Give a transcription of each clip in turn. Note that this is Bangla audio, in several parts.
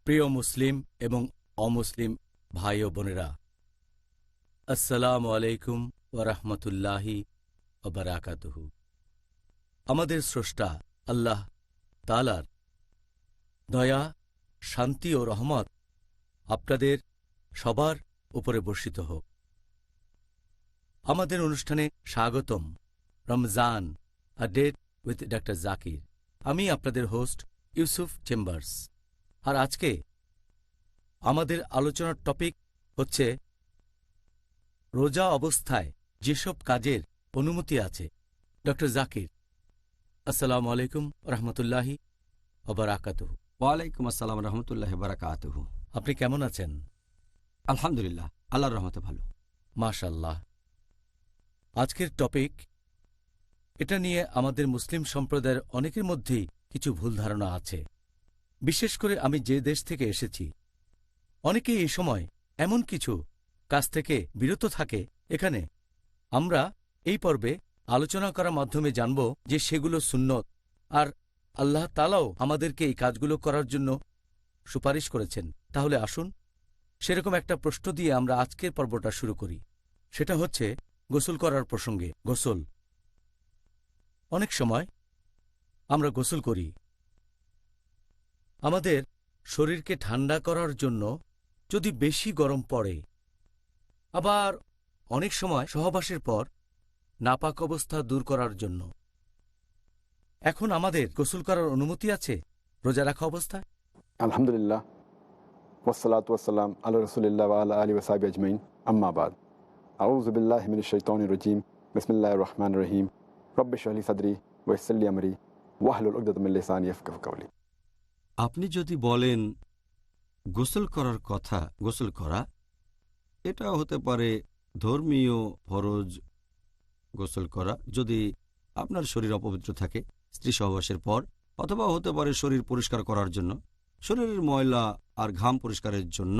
প্রিয় মুসলিম এবং অমুসলিম ভাই ও বোনেরা, আসসালামু আলাইকুম ওয়া রাহমাতুল্লাহি ওয়া বারাকাতুহু। আমাদের স্রষ্টা আল্লাহ তাআলার দয়া, শান্তি ও রহমত আপনাদের সবার উপরে বর্ষিত হোক। আমাদের অনুষ্ঠানে স্বাগতম। Ramzan, a date with doctor Zakir. আমি আপনাদের হোস্ট ইউসুফ চেম্বার্স। আর আজকে আমাদের আলোচনার টপিক হচ্ছে রোজা অবস্থায় যেসব কাজের অনুমতি আছে। ডক্টর জাকির, আসসালামু আলাইকুম রহমতুল্লাহি ওয়া বারাকাতুহু। ওয়ালাইকুম আসসালাম রহমতুল্লাহ বারাকাতুহু। আপনি কেমন আছেন? আলহামদুলিল্লাহ, আল্লাহর রহমতে ভালো। মাশাআল্লাহ। আজকের টপিক, এটা নিয়ে আমাদের মুসলিম সম্প্রদায়ের অনেকের মধ্যেই কিছু ভুল ধারণা আছে। বিশেষ করে আমি যে দেশ থেকে এসেছি, অনেকেই এই সময় এমন কিছু কাজ থেকে বিরত থাকে। এখানে আমরা এই পর্বে আলোচনা করার মাধ্যমে জানব যে সেগুলো সুন্নত, আর আল্লাহ তাআলাও আমাদেরকে এই কাজগুলো করার জন্য সুপারিশ করেছেন। তাহলে আসুন সেরকম একটা প্রশ্ন দিয়ে আমরা আজকের পর্বটা শুরু করি। সেটা হচ্ছে গোসল করার প্রসঙ্গে। গোসল, অনেক সময় আমরা গোসল করি আমাদের শরীরকে ঠান্ডা করার জন্য, যদি বেশি গরম পড়ে, আবার অনেক সময় সহবাসের পর নাপাক অবস্থা দূর করার জন্য। এখন আমাদের গোসল করার অনুমতি আছে রোজা রাখা অবস্থায়? আলহামদুলিল্লাহ, ওয়াসসালাতু ওয়াসসালাম আলা রাসূলিল্লাহ ওয়া আলা আলিহি ওয়া সাহবিহি আজমাইন, আম্মা বাদ। আউযু বিল্লাহি মিনাশ শাইতানির রাজীম। বিসমিল্লাহির রহমানির রহিম। রব্বি ইশরাহ লি সাদরি ওয়া ইয়াসসির লি আমরি ওয়াহলুল উকদাতাম মিন লিসানি ইয়াফকাহু কাওলি। আপনি যদি বলেন গোসল করার কথা, গোসল করা এটা হতে পারে ধর্মীয় ফরজ। গোসল করা যদি আপনার শরীর অপবিত্র থাকে স্ত্রী সহবাসের পর, অথবা হতে পারে শরীর পরিষ্কার করার জন্য, শরীরের ময়লা আর ঘাম পরিষ্কারের জন্য,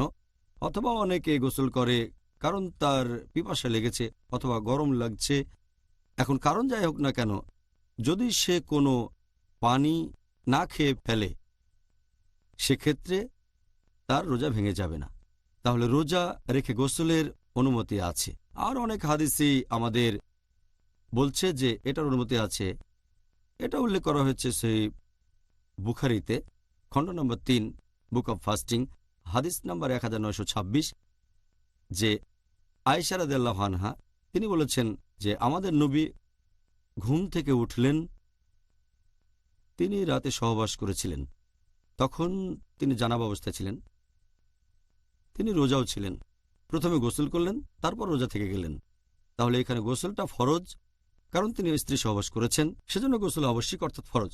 অথবা অনেকে গোসল করে কারণ তার পিপাসা লেগেছে অথবা গরম লাগছে। এখন কারণ যাই হোক না কেন, যদি সে কোনো পানি না খেয়ে ফেলে সেক্ষেত্রে তার রোজা ভেঙে যাবে না। তাহলে রোজা রেখে গোসলের অনুমতি আছে। আর অনেক হাদিসই আমাদের বলছে যে এটার অনুমতি আছে। এটা উল্লেখ করা হয়েছে সেই বুখারীতে, খণ্ড নম্বর 3, বুক অব ফাস্টিং, হাদিস নম্বর 1926, যে আয়েশা রাদিয়াল্লাহু আনহা তিনি বলেছেন যে আমাদের নবী ঘুম থেকে উঠলেন, তিনি রাতে সহবাস করেছিলেন, তখন তিনি জানাবা অবস্থায় ছিলেন, তিনি রোজাও ছিলেন। প্রথমে গোসল করলেন, তারপর রোজা থেকে গেলেন। তাহলে এখানে গোসলটা ফরজ, কারণ তিনি স্ত্রী সহবাস করেছেন, সেজন্য গোসল আবশ্যিক, অর্থাৎ ফরজ।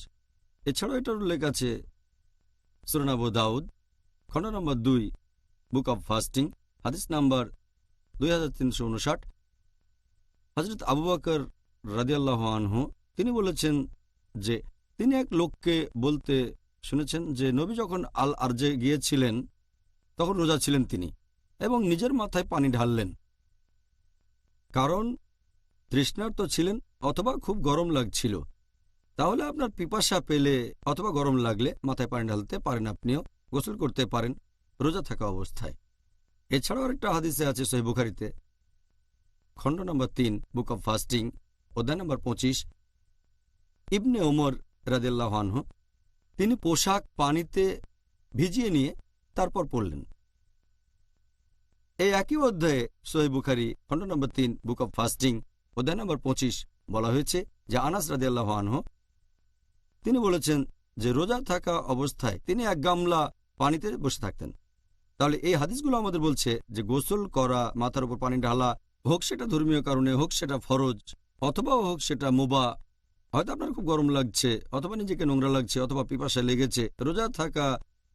এছাড়াও এটার উল্লেখ আছে সূরা আবু দাউদ, খণ্ড নম্বর 2, বুক অব ফাস্টিং, হাদিস নাম্বার 2359। হযরত আবু বকর রাদিয়াল্লাহু আনহু তিনি বলেছেন যে তিনি এক লোককে বলতে শুনেছেন যে নবী যখন আল আরজে গিয়েছিলেন তখন রোজা ছিলেন তিনি, এবং নিজের মাথায় পানি ঢাললেন, কারণ তৃষ্ণার্ত ছিলেন অথবা খুব গরম লাগছিল। তাহলে আপনার পিপাসা পেলে অথবা গরম লাগলে মাথায় পানি ঢালতে পারেন, আপনিও গোসল করতে পারেন রোজা থাকা অবস্থায়। এছাড়াও আরেকটা হাদিসে আছে সহিহ বুখারীতে, খণ্ড নম্বর 3, বুক অব ফাস্টিং, অধ্যায় নম্বর 25, ইবনে ওমর রাদিয়াল্লাহু আনহু তিনি পোশাক পানিতে ভিজিয়ে নিয়ে তারপর পড়লেন। এই একই অধ্যায়ে সহিহ বুখারী, খণ্ড নম্বর 3, বুক অব ফাস্টিং, অধ্যায় নম্বর 25 বলা হয়েছে যে আনাস রাদিয়াল্লাহু আনহু তিনি বলেছেন যে রোজা থাকা অবস্থায় তিনি এক গামলা পানিতে বসে থাকতেন। তাহলে এই হাদিসগুলো আমাদের বলছে যে গোসল করা, মাথার উপর পানি ঢালা, হোক সেটা ধর্মীয় কারণে, হোক সেটা ফরজ, অথবা হোক সেটা মুবাহ। হয়তো আপনার খুব গরম লাগছে, অথবা নিজেকে নোংরা লাগছে, অথবা পিপাসা লেগেছে, রোজা থাকা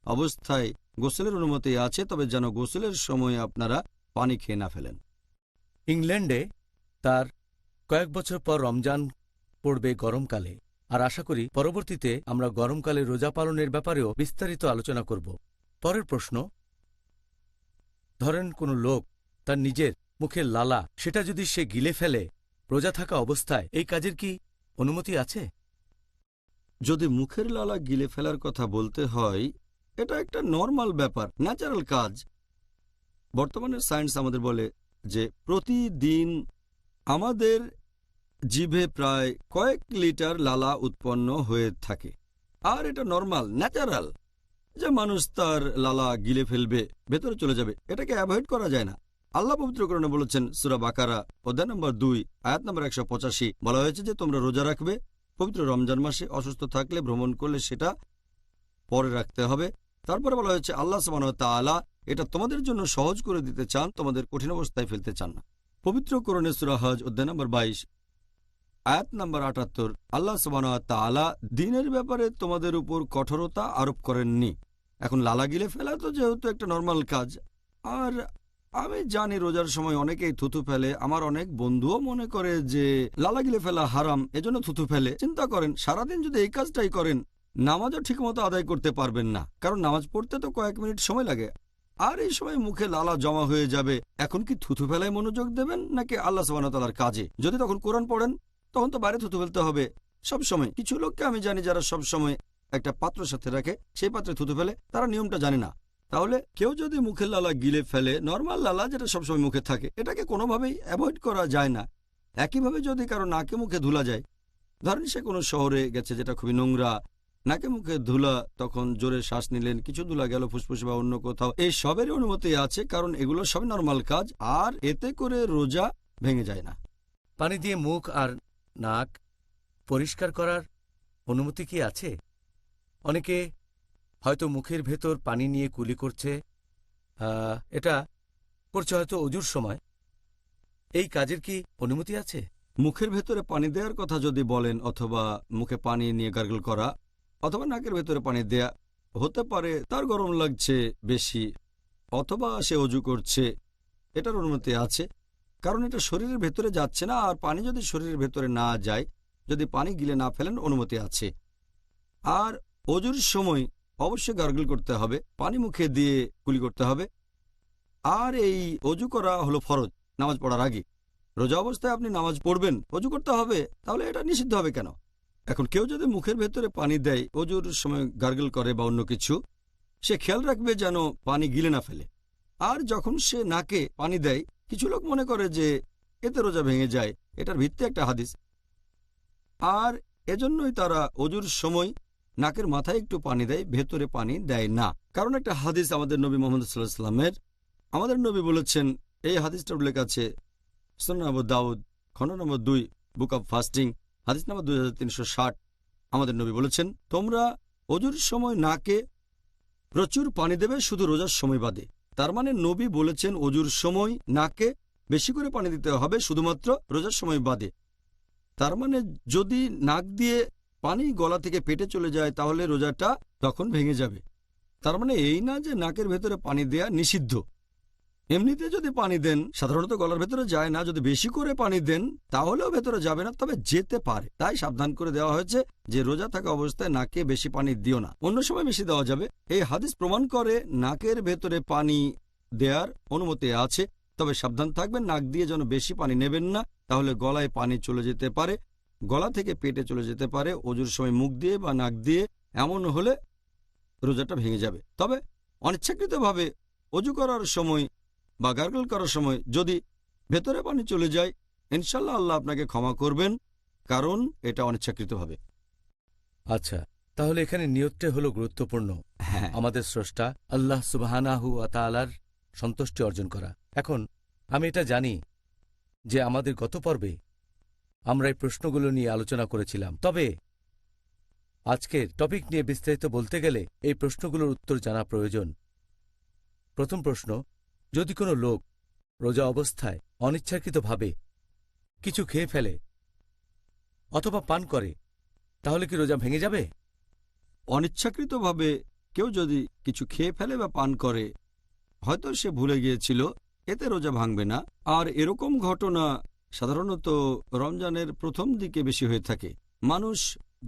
অবস্থায় গোসলের অনুমতি আছে, তবে যেন গোসলের সময় আপনারা পানি খেয়ে না ফেলেন। ইংল্যান্ডে তার কয়েক বছর পর রমজান পড়বে গরমকালে, আর আশা করি পরবর্তীতে আমরা গরমকালে রোজা পালনের ব্যাপারেও বিস্তারিত আলোচনা করব। পরের প্রশ্ন, ধরেন কোনো লোক তার নিজের মুখের লালা সেটা যদি সে গিলে ফেলে রোজা থাকা অবস্থায়, এই কাজের কি অনুমতি আছে? যদি মুখের লালা গিলে ফেলার কথা বলতে হয়, এটা একটা নর্মাল ব্যাপার, ন্যাচারাল কাজ। বর্তমানের সায়েন্স আমাদের বলে যে প্রতিদিন আমাদের জিভে প্রায় কয়েক লিটার লালা উৎপন্ন হয়ে থাকে, আর এটা নর্মাল, ন্যাচারাল, যে মানুষ তার লালা গিলে ফেলবে, ভেতরে চলে যাবে, এটাকে অ্যাভয়েড করা যায় না। আল্লাহ পবিত্রকরণে বলেছেন সূরা বাকারা অধ্যায় নম্বর 2 আয়াত নম্বর 185, বলা হয়েছে যে তোমরা রোজা রাখবে পবিত্র রমজান মাসে, অসুস্থ থাকলে, ভ্রমণ করলে সেটা পরে রাখতে হবে। তারপরে বলা হয়েছে আল্লাহ সুবহানাহু ওয়া তাআলা এটা তোমাদের জন্য সহজ করে দিতে চান, তোমাদের কঠিন অবস্থায় ফেলতে চান না। পবিত্র কোরআনে সূরা হজ অধ্যায় নম্বর 22 আয়াত নম্বর 78, আল্লাহ সুবহানাহু ওয়া তাআলা দ্বীনের ব্যাপারে তোমাদের উপর কঠোরতা আরোপ করেননি। এখন লালা গিলে ফেলা তো যেহেতু একটা নর্মাল কাজ, আর আমি জানি রোজার সময় অনেকেই থুথু ফেলে, আমার অনেক বন্ধুও মনে করে যে লালা গিলে ফেলা হারাম, এজন্য থুথু ফেলে। চিন্তা করেন, সারাদিন যদি এই কাজটাই করেন, নামাজও ঠিকমতো আদায় করতে পারবেন না, কারণ নামাজ পড়তে তো কয়েক মিনিট সময় লাগে, আর এই সময় মুখে লালা জমা হয়ে যাবে। এখন কি থুথু ফেলায় মনোযোগ দেবেন নাকি আল্লাহ সুবহানাহু ওয়া তাআলার কাজে? যদি তখন কোরআন পড়েন তখন তো বাইরে থুতু ফেলতে হবে সব সময়। কিছু লোককে আমি জানি যারা সব সময় একটা পাত্র সাথে রাখে, সেই পাত্রে থুতু ফেলে, তারা নিয়মটা জানে না। তাহলে কেউ যদি মুখের লালা গিলে ফেলে, নর্মাল লালা যেটা সবসময় মুখে থাকে, এটাকে কোনোভাবেই অ্যাভয়েড করা যায় না। একইভাবে যদি কারো নাকে মুখে ধুলা যায়, ধরেন সে কোনো শহরে গেছে যেটা খুবই নোংরা, নাকে মুখে ধুলা, তখন জোরে শ্বাস নিলেন, কিছু ধুলা গেল ফুসফুসে বা অন্য কোথাও, এই সবেরই অনুমতি আছে, কারণ এগুলো সবই নর্মাল কাজ, আর এতে করে রোজা ভেঙে যায় না। পানি দিয়ে মুখ আর নাক পরিষ্কার করার অনুমতি কি আছে? অনেকে হয়তো মুখের ভেতর পানি নিয়ে কুলি করছে, এটা করছে হয়তো অজুর সময়। এই কাজের কি অনুমতি আছে? মুখের ভেতরে পানি দেওয়ার কথা যদি বলেন, অথবা মুখে পানি নিয়ে গার্গল করা, অথবা নাকের ভেতরে পানি দেয়া, হতে পারে তার গরম লাগছে বেশি, অথবা সে অজু করছে, এটার অনুমতি আছে, কারণ এটা শরীরের ভেতরে যাচ্ছে না, আর পানি যদি শরীরের ভেতরে না যায়, যদি পানি গিলে না ফেলেন, অনুমতি আছে। আর অজুর সময় অবশ্যই গার্গল করতে হবে, পানি মুখে দিয়ে কুলি করতে হবে। আর এই অজু করা হলো ফরজ নামাজ পড়ার আগে। রোজা অবস্থায় আপনি নামাজ পড়বেন, অজু করতে হবে, তাহলে এটা নিষিদ্ধ হবে কেন? এখন কেউ যদি মুখের ভেতরে পানি দেয়, অজুর সময় গার্গল করে বা অন্য কিছু, সে খেয়াল রাখবে যেন পানি গিলে না ফেলে। আর যখন সে নাকে পানি দেয়, কিছু লোক মনে করে যে এতে রোজা ভেঙে যায়, এটার ভিত্তি একটা হাদিস, আর এজন্যই তারা অজুর সময় নাকের মাথায় একটু পানি দেয়, ভেতরে পানি দেয় না। কারণ একটা হাদিস আমাদের নবী মুহাম্মদ সাল্লাল্লাহু আলাইহি ওয়াসাল্লামের, আমাদের নবী বলেছেন, এই হাদিসটা উল্লেখ আছে সুনান আবু দাউদ খণ্ড নম্বর 2 বুক অব ফাস্টিং হাদিস নম্বর 2360। আমাদের নবী বলেছেন, তোমরা অজুর সময় নাকে প্রচুর পানি দেবে, শুধু রোজার সময় বাদে। তার মানে নবী বলেছেন অজুর সময় নাকে বেশি করে পানি দিতে হবে, শুধুমাত্র রোজার সময় বাদে। তার মানে যদি নাক দিয়ে পানি গলা থেকে পেটে চলে যায়, তাহলে রোজাটা তখন ভেঙে যাবে। তার মানে এই না যে নাকের ভেতরে পানি দেয়া নিষিদ্ধ। এমনিতে যদি পানি দেন, সাধারণত গলার ভেতরে যায় না, যদি বেশি করে পানি দেন তাহলেও ভেতরে যাবে না, তবে যেতে পারে। তাই সাবধান করে দেওয়া হয়েছে যে রোজা থাকা অবস্থায় নাকে বেশি পানি দিও না, অন্য সময় বেশি দেওয়া যাবে। এই হাদিস প্রমাণ করে নাকের ভেতরে পানি দেওয়ার অনুমতি আছে, তবে সাবধান থাকবেন, নাক দিয়ে যেন বেশি পানি নেবেন না, তাহলে গলায় পানি চলে যেতে পারে, গলা থেকে পেটে চলে যেতে পারে অজুর সময় মুখ দিয়ে বা নাক দিয়ে। এমন হলে রোজাটা ভেঙে যাবে। তবে অনিচ্ছাকৃতভাবে অজু করার সময় বা গার্গল করার সময় যদি ভেতরে পানি চলে যায়, ইনশাল্লাহ আল্লাহ আপনাকে ক্ষমা করবেন, কারণ এটা অনিচ্ছাকৃতভাবে। আচ্ছা, তাহলে এখানে নিয়তটা হলো গুরুত্বপূর্ণ। হ্যাঁ, আমাদের স্রষ্টা আল্লাহ সুবহানাহু ওয়া তাআলার সন্তুষ্টি অর্জন করা। এখন আমি এটা জানি যে আমাদের গত পর্বে আমরা এই প্রশ্নগুলো নিয়ে আলোচনা করেছিলাম, তবে আজকের টপিক নিয়ে বিস্তারিত বলতে গেলে এই প্রশ্নগুলোর উত্তর জানা প্রয়োজন। প্রথম প্রশ্ন, যদি কোনো লোক রোজা অবস্থায় অনিচ্ছাকৃতভাবে কিছু খেয়ে ফেলে অথবা পান করে, তাহলে কি রোজা ভেঙে যাবে? অনিচ্ছাকৃতভাবে কেউ যদি কিছু খেয়ে ফেলে বা পান করে, হয়তো সে ভুলে গিয়েছিল, এতে রোজা ভাঙবে না। আর এরকম ঘটনা সাধারণত রমজানের প্রথম দিকে বেশি হয়ে থাকে। মানুষ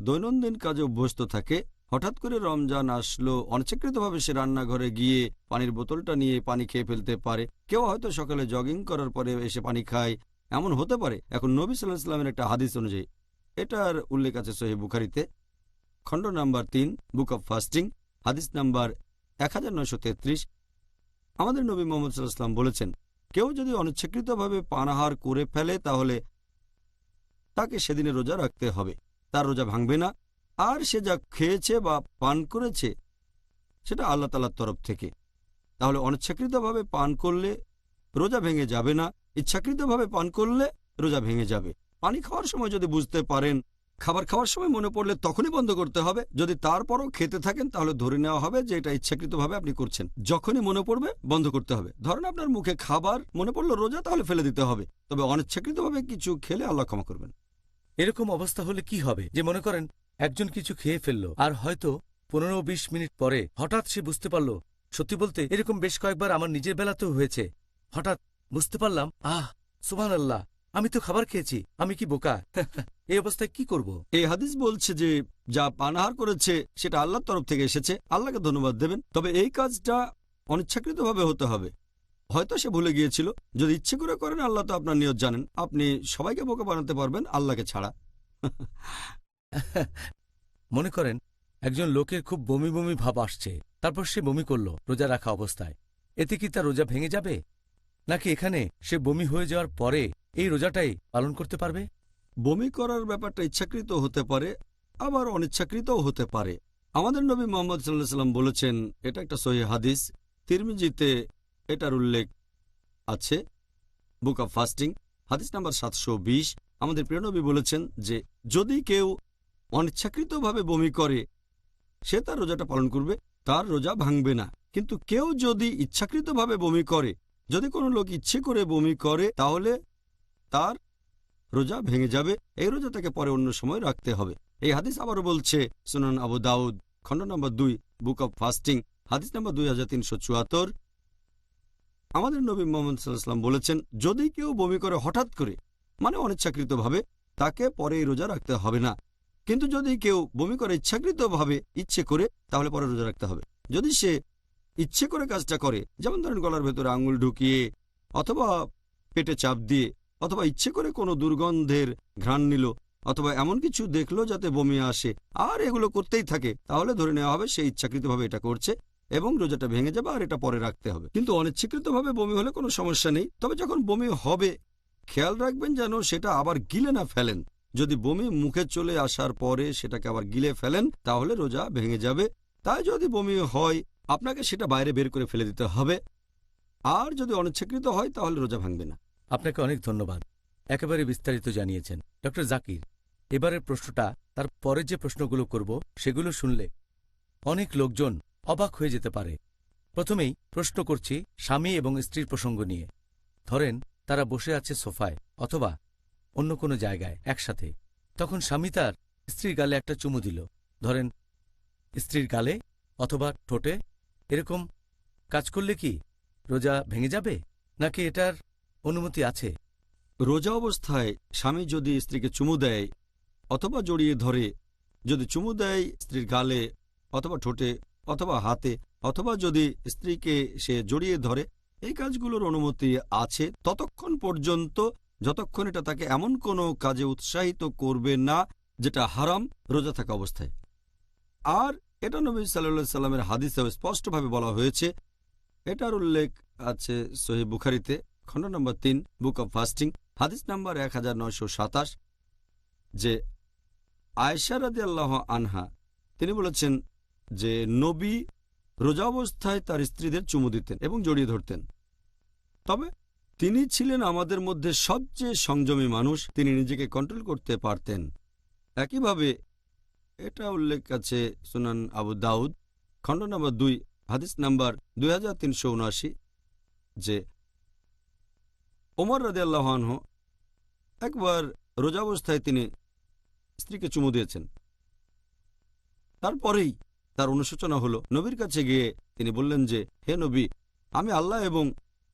দৈনন্দিন কাজে অভ্যস্ত থাকে, হঠাৎ করে রমজান আসলো, অনিচ্ছাকৃতভাবে সে রান্নাঘরে গিয়ে পানির বোতলটা নিয়ে পানি খেয়ে ফেলতে পারে। কেউ হয়তো সকালে জগিং করার পরে এসে পানি খায়, এমন হতে পারে। এখন নবী সাল্লাল্লাহু আলাইহি ওয়াসাল্লামের একটা হাদিস অনুযায়ী, এটার উল্লেখ আছে সহিহ বুখারীতে খণ্ড নাম্বার 3 বুক অব ফাস্টিং হাদিস নাম্বার 1933 আমাদের নবী মুহাম্মদ সাল্লাল্লাহু আলাইহি ওয়াসাল্লাম বলেছেন, কেউ যদি অনিচ্ছাকৃতভাবে পানাহার করে ফেলে তাহলে তাকে সেদিনে রোজা রাখতে হবে, তার রোজা ভাঙবে না। আর সে যা খেয়েছে বা পান করেছে সেটা আল্লাহ তাআলার তরফ থেকে। তাহলে অনিচ্ছাকৃতভাবে পান করলে রোজা ভেঙে যাবে না, ইচ্ছাকৃতভাবে পান করলে রোজা ভেঙে যাবে। পানি খাওয়ার সময় যদি বুঝতে পারেন, খাবার খাওয়ার সময় মনে পড়লে তখনই বন্ধ করতে হবে। যদি তারপরও খেতে থাকেন তাহলে ধরে নেওয়া হবে যে এটা ইচ্ছাকৃতভাবে আপনি করছেন। যখনই মনে পড়বে বন্ধ করতে হবে। ধরেন আপনার মুখে খাবার মনে পড়লো রোজা, তাহলে ফেলে দিতে হবে। তবে অনিচ্ছাকৃতভাবে কিছু খেলে আল্লাহ ক্ষমা করবেন। এরকম অবস্থা হলে কি হবে? যে মনে করেন একজন কিছু খেয়ে ফেললো, আর হয়তো 15-20 মিনিট পরে হঠাৎ সে বুঝতে পারল। সত্যি বলতে এরকম বেশ কয়েকবার আমার নিজের বেলাতেও হয়েছে। হঠাৎ বুঝতে পারলাম, সুবহানাল্লাহ, আমি তো খাবার খেয়েছি, আমি কি বোকা? এই অবস্থায় কি করব? এই হাদিস বলছে যে যা পানাহার করেছে সেটা আল্লাহর তরফ থেকে এসেছে, আল্লাহকে ধন্যবাদ দেবেন। তবে এই কাজটা অনিচ্ছাকৃতভাবে হতে হবে। হয়তো সে ভুলে গিয়েছিল। যদি ইচ্ছে করে করেন, আল্লাহ তো আপনার নিয়ত জানেন। আপনি সবাইকে বোকা বানাতে পারবেন, আল্লাহকে ছাড়া। মনে করেন একজন লোকের খুব বমি বমি ভাব আসছে, তারপর সে বমি করল রোজা রাখা অবস্থায়। এতে কি তার রোজা ভেঙে যাবে, নাকি এখানে সে বমি হয়ে যাওয়ার পরে এই রোজাটাই পালন করতে পারবে? বমি করার ব্যাপারটা ইচ্ছাকৃত হতে পারে, আবার অনিচ্ছাকৃতও হতে পারে। আমাদের নবী মুহাম্মদ সাল্লাল্লাহু আলাইহি ওয়াসাল্লাম বলেছেন, এটা একটা সহিহ হাদিস, তিরমিজিতে এটার উল্লেখ আছে, বুক অব ফাস্টিং, হাদিস নাম্বার 720। আমাদের প্রিয় নবী বলেছেন যে যদি কেউ অনিচ্ছাকৃতভাবে বমি করে সে তার রোজাটা পালন করবে, তার রোজা ভাঙবে না। কিন্তু কেউ যদি ইচ্ছাকৃতভাবে বমি করে, যদি কোনো লোক ইচ্ছে করে বমি করে, তাহলে তার রোজা ভেঙে যাবে। এই রোজা তাকে পরে অন্য সময় রাখতে হবে। এই হাদিস আবারও বলছে সুনান আবু দাউদ, খণ্ড নম্বর 2, বুক অব ফাস্টিং, হাদিস নম্বর 2374। আমাদের নবী মুহাম্মদ সাল্লাল্লাহু আলাইহি ওয়াসাল্লাম বলেছেন, যদি কেউ বমি করে হঠাৎ করে, মানে অনিচ্ছাকৃতভাবে, তাকে পরে এই রোজা রাখতে হবে না। কিন্তু যদি কেউ বমি করে ইচ্ছাকৃতভাবে, ইচ্ছে করে, তাহলে পরে রোজা রাখতে হবে। যদি সে ইচ্ছে করে কাজটা করে, যেমন ধরেন গলার ভেতরে আঙুল ঢুকিয়ে, অথবা পেটে চাপ দিয়ে, অথবা ইচ্ছে করে কোনো দুর্গন্ধের ঘ্রাণ নিল, অথবা এমন কিছু দেখলো যাতে বমি আসে, আর এগুলো করতেই থাকে, তাহলে ধরে নেওয়া হবে সে ইচ্ছাকৃতভাবে এটা করছে এবং রোজাটা ভেঙে যাবে, আর এটা পরে রাখতে হবে। কিন্তু অনিচ্ছাকৃতভাবে বমি হলে কোনো সমস্যা নেই। তবে যখন বমি হবে খেয়াল রাখবেন যেন সেটা আবার গিলে না ফেলেন। যদি বমি মুখে চলে আসার পরে সেটাকে আবার গিলে ফেলেন তাহলে রোজা ভেঙে যাবে। তাই যদি বমি হয় আপনাকে সেটা বাইরে বের করে ফেলে দিতে হবে, আর যদি অনিচ্ছাকৃত হয় তাহলে রোজা ভাঙবে না। আপনাকে অনেক ধন্যবাদ, একেবারে বিস্তারিত জানিয়েছেন ডক্টর জাকির। এবারের প্রশ্নটা, তার পরে যে প্রশ্নগুলো করব সেগুলো শুনলে অনেক লোকজন অবাক হয়ে যেতে পারে। প্রথমেই প্রশ্ন করছি স্বামী এবং স্ত্রীর প্রসঙ্গ নিয়ে। ধরেন তারা বসে আছে সোফায় অথবা অন্য কোনো জায়গায় একসাথে, তখন স্বামী তার স্ত্রীর গালে একটা চুমু দিল, ধরেন স্ত্রীর গালে অথবা ঠোঁটে। এরকম কাজ করলে কি রোজা ভেঙে যাবে, নাকি এটার অনুমতি আছে? রোজা অবস্থায় স্বামী যদি স্ত্রীকে চুমু দেয় অথবা জড়িয়ে ধরে, যদি চুমু দেয় স্ত্রীর গালে অথবা ঠোঁটে অথবা হাতে, অথবা যদি স্ত্রীকে সে জড়িয়ে ধরে, এই কাজগুলোর অনুমতি আছে ততক্ষণ পর্যন্ত যতক্ষণ এটা তাকে এমন কোনো কাজে উৎসাহিত করবে না যেটা হারাম রোজা থাকা অবস্থায়। আর এটা নবী সাল্লাল্লাহু আলাইহি সাল্লামের হাদিসেও স্পষ্টভাবে বলা হয়েছে। এটার উল্লেখ আছে সহিহ বুখারীতে, খণ্ড নম্বর 3, বুক অব ফাস্টিং, হাদিস নাম্বার 1927, যে আয়েশা রাদিয়াল্লাহু আনহা তিনি বলেছেন যে নবী রোজা অবস্থায় তার স্ত্রীদের চুমু দিতেন এবং জড়িয়ে ধরতেন। তবে তিনি ছিলেন আমাদের মধ্যে সবচেয়ে সংযমী মানুষ, তিনি নিজেকে কন্ট্রোল করতে পারতেন। একইভাবে এটা উল্লেখ আছে সুনান আবু দাউদ, খণ্ড নম্বর 2, হাদিস নাম্বার 2379, যে ওমর রাদিয়াল্লাহু আনহু একবার রোজা অবস্থায় তিনি স্ত্রীকে চুমু দিয়েছেন। তারপরেই তার অনুশোচনা হলো, নবীর কাছে গিয়ে তিনি বললেন যে, হে নবী, আমি আল্লাহ এবং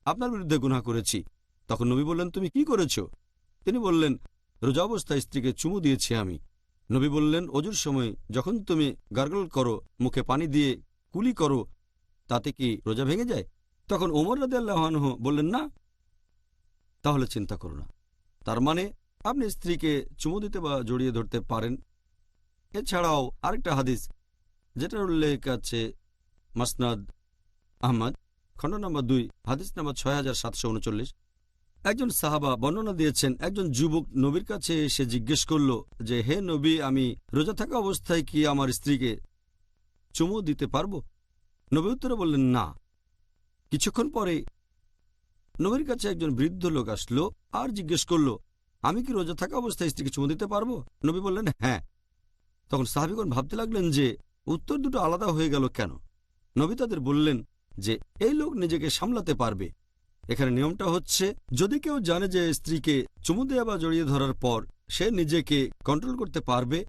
আপনার বিরুদ্ধে গুনাহ করেছি। তখন নবী বললেন, তুমি কি করেছ? তিনি বললেন, রোজা অবস্থায় স্ত্রীকে চুমু দিয়েছি আমি। নবী বললেন, অজুর সময় যখন তুমি গার্গল করো, মুখে পানি দিয়ে কুলি করো, তাতে কি রোজা ভেঙে যায়? তখন ওমর রাদিয়াল্লাহু আনহু বললেন, না। তাহলে চিন্তা করো না। তার মানে আপনি স্ত্রীকে চুমু দিতে বা জড়িয়ে ধরতে পারেন। এছাড়াও আরেকটা হাদিস যেটার উল্লেখ আছে মাসনাদ আহমদ, খণ্ড নম্বর 2, হাদিস নম্বর 6739। একজন সাহাবা বর্ণনা দিয়েছেন, একজন যুবক নবীর কাছে এসে জিজ্ঞেস করল যে, হে নবী, আমি রোজা থাকা অবস্থায় কি আমার স্ত্রীকে চুমু দিতে পারবো? নবী উত্তরে বললেন, না। কিছুক্ষণ পরে নবীর কাছে একজন বৃদ্ধ লোক আসলো আর জিজ্ঞেস করল, আমি কি রোজা থাকা অবস্থায় স্ত্রীকে চুমু দিতে পারবো? নবী বললেন, হ্যাঁ। তখন সাহাবীগণ ভাবতে লাগলেন যে উত্তর দুটো আলাদা হয়ে গেল কেন। নবী তাদের বললেন যে এই লোক নিজেকে সামলাতে পারবে। এখানে নিয়মটা হচ্ছে, যদি কেউ জানে যে স্ত্রীকে চুমু দেওয়া বা জড়িয়ে ধরার পর সে নিজেকে কন্ট্রোল করতে পারবে,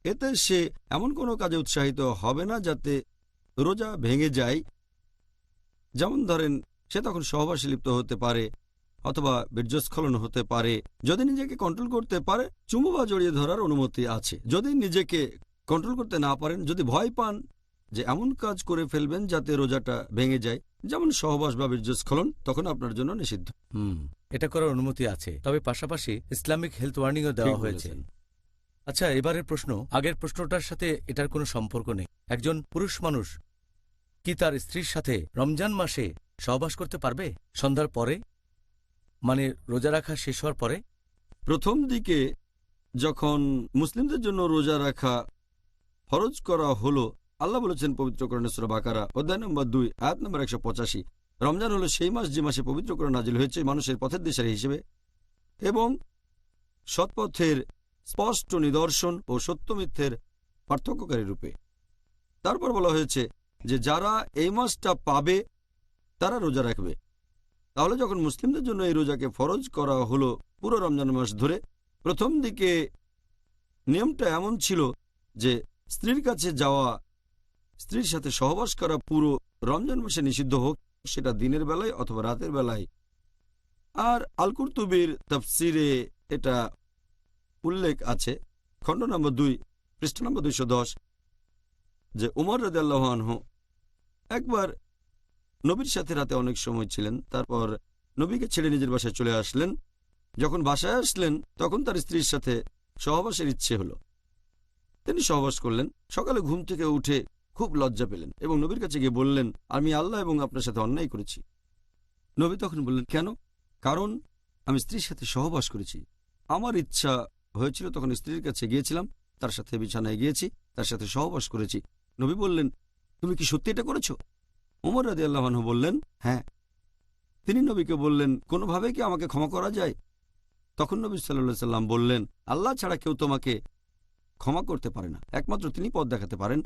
এতে সে এমন কোনো কাজে উৎসাহিত হবে না যাতে রোজা ভেঙে যায়। যেমন ধরেন, সে তখন সহবাসে লিপ্ত হতে পারে অথবা বীর্যস্খলন হতে পারে। যদি নিজেকে কন্ট্রোল করতে পারে, চুমু বা জড়িয়ে ধরার অনুমতি আছে। যদি নিজেকে কন্ট্রোল করতে না পারেন, যদি ভয় পান যে এমন কাজ করে ফেলবেন যাতে রোজাটা ভেঙে যায়, যেমন সহবাস বা বীর্যস্খলন, তখন আপনার জন্য নিষিদ্ধ। এটা করার অনুমতি আছে, তবে পাশাপাশি ইসলামিক হেলথ ওয়ার্নিংও ঠিক দেওয়া হয়েছে। বলেছেন। আচ্ছা, এবারের প্রশ্ন আগের প্রশ্নটার সাথে এটার কোনো সম্পর্ক নেই। একজন পুরুষ মানুষ কি তার স্ত্রীর সাথে রমজান মাসে সহবাস করতে পারবে সন্ধ্যার পরে, মানে রোজা রাখা শেষ হওয়ার পরে? প্রথম দিকে যখন মুসলিমদের জন্য রোজা রাখা ফরজ করা হলো, আল্লাহ বলেছেন পবিত্র কোরআনে সূরা বাকারা অধ্যায় নম্বর 2 আয়াত নম্বর 185, রমজান হলো সেই মাস যে মাসে পবিত্র কোরআন নাজিল হয়েছে মানুষের পথের দিশারি হিসেবে এবং সৎপথের স্পষ্ট নিদর্শন ও সত্য মিথ্যের পার্থক্যকারী রূপে। তারপর বলা হয়েছে যে যারা এই মাসটা পাবে তারা রোজা রাখবে। তাহলে যখন মুসলিমদের জন্য এই রোজাকে ফরজ করা হলো পুরো রমজান মাস ধরে, প্রথম দিকে নিয়মটা এমন ছিল যে স্ত্রীর কাছে যাওয়া, স্ত্রীর সাথে সহবাস করা পুরো রমজান মাসে নিষিদ্ধ হোক, সেটা দিনের বেলায় অথবা রাতের বেলায়। আর আল কুরতুবীর তাফসিরে এটা উল্লেখ আছে, খণ্ড নম্বর 2 পৃষ্ঠা নম্বর 210, যে উমর রাদিয়াল্লাহু আনহু একবার নবীর সাথে রাতে অনেক সময় ছিলেন, তারপর নবীকে ছেড়ে নিজের বাসায় চলে আসলেন। যখন বাসায় আসলেন তখন তার স্ত্রীর সাথে সহবাসের ইচ্ছে হলো। তিনি সহবাস করলেন। সকালে ঘুম থেকে উঠে খুব লজ্জা পেলেন এবং নবীর কাছে গিয়ে বললেন, আমি আল্লাহ এবং আপনার সাথে অন্যায় করেছি। নবী তখন বললেন, কেন? কারণ আমি স্ত্রীর সাথে সহবাস করেছি। আমার ইচ্ছা হয়েছিল, তখন স্ত্রীর কাছে গিয়েছিলাম, তার সাথে বিছানায় গিয়েছি, তার সাথে সহবাস করেছি। নবী বললেন, তুমি কি সত্যি এটা করেছো? ওমর রাদিয়াল্লাহু আনহু বললেন, হ্যাঁ। তিনি নবীকে বললেন, কোনোভাবে কি আমাকে ক্ষমা করা যায়? তখন নবী সাল্লাল্লাহু আলাইহি সাল্লাম বললেন, আল্লাহ ছাড়া কেউ তোমাকে ক্ষমা করতে পারে না, একমাত্র তিনি পথ দেখাতে পারেন।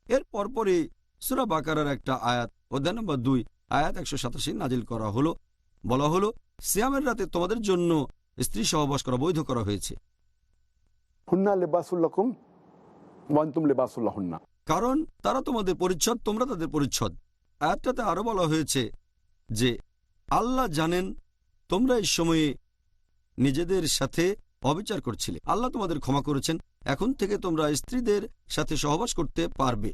এর পরপরই সূরা বাকারার একটা আয়াত অধ্যায় নম্বর 2 আয়াত 187 নাজিল করা হলো। বলা হলো, সিয়ামের রাতে তোমাদের জন্য স্ত্রী সহবাস করা বৈধ করা হয়েছে, হুন্না লিবাসুল্লাকুম ওয়া আনতুম লিবাসুল্লাহুন্না, কারণ তারা তোমাদের পরিচ্ছদ, তোমরা তাদের পরিচ্ছদ। আয়াতটাতে আরো বলা হয়েছে যে আল্লাহ জানেন তোমরা এই সময়ে নিজেদের সাথে অবিচার করছিলে, আল্লাহ তোমাদের ক্ষমা করেছেন, এখন থেকে তোমরা স্ত্রীদের সাথে সহবাস করতে পারবে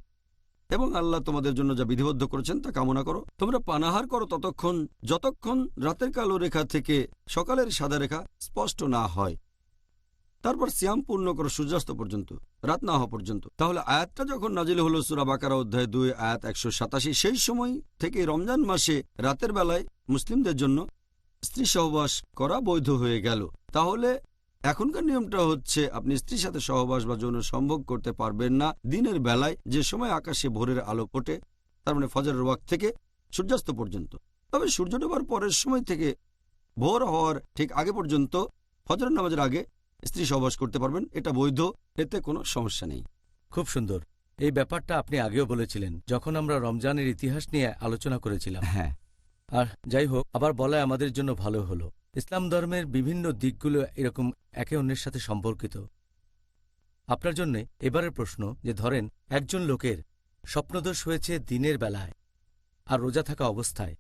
এবং আল্লাহ তোমাদের জন্য যা বিধিবদ্ধ করেছেন তা কামনা করো। তোমরা পানাহার করো ততক্ষণ যতক্ষণ রাতের কালো রেখা থেকে সকালের সাদা রেখা স্পষ্ট না হয়, তারপর সিয়াম পূর্ণ করো সূর্যাস্ত পর্যন্ত, রাত না হওয়া পর্যন্ত। তাহলে আয়াতটা যখন নাজিল হলো সূরা বাকারা অধ্যায় 2 আয়াত 187, সেই সময় থেকে রমজান মাসে রাতের বেলায় মুসলিমদের জন্য স্ত্রী সহবাস করা বৈধ হয়ে গেল। তাহলে এখনকার নিয়মটা হচ্ছে, আপনি স্ত্রীর সাথে সহবাস বা যৌন সম্ভোগ করতে পারবেন না দিনের বেলায়, যে সময় আকাশে ভোরের আলো ফোটে, তার মানে ফজরের ওয়াক্ত থেকে সূর্যাস্ত পর্যন্ত। তবে সূর্য ডোবার পরের সময় থেকে ভোর হওয়ার ঠিক আগে পর্যন্ত, ফজরের নামাজের আগে স্ত্রী সহবাস করতে পারবেন, এটা বৈধ, এতে কোনো সমস্যা নেই। খুব সুন্দর। এই ব্যাপারটা আপনি আগেও বলেছিলেন যখন আমরা রমজানের ইতিহাস নিয়ে আলোচনা করেছিলাম। হ্যাঁ, আর যাই হোক, আবার বলায় আমাদের জন্য ভালো হলো। ইসলাম ধর্মের বিভিন্ন দিকগুলো এরকম একে অন্যের সাথে সম্পর্কিত। আপনার জন্য এবারের প্রশ্ন, যে ধরেন একজন লোকের স্বপ্নদোষ হয়েছে দিনের বেলায় আর রোজা থাকা অবস্থায়,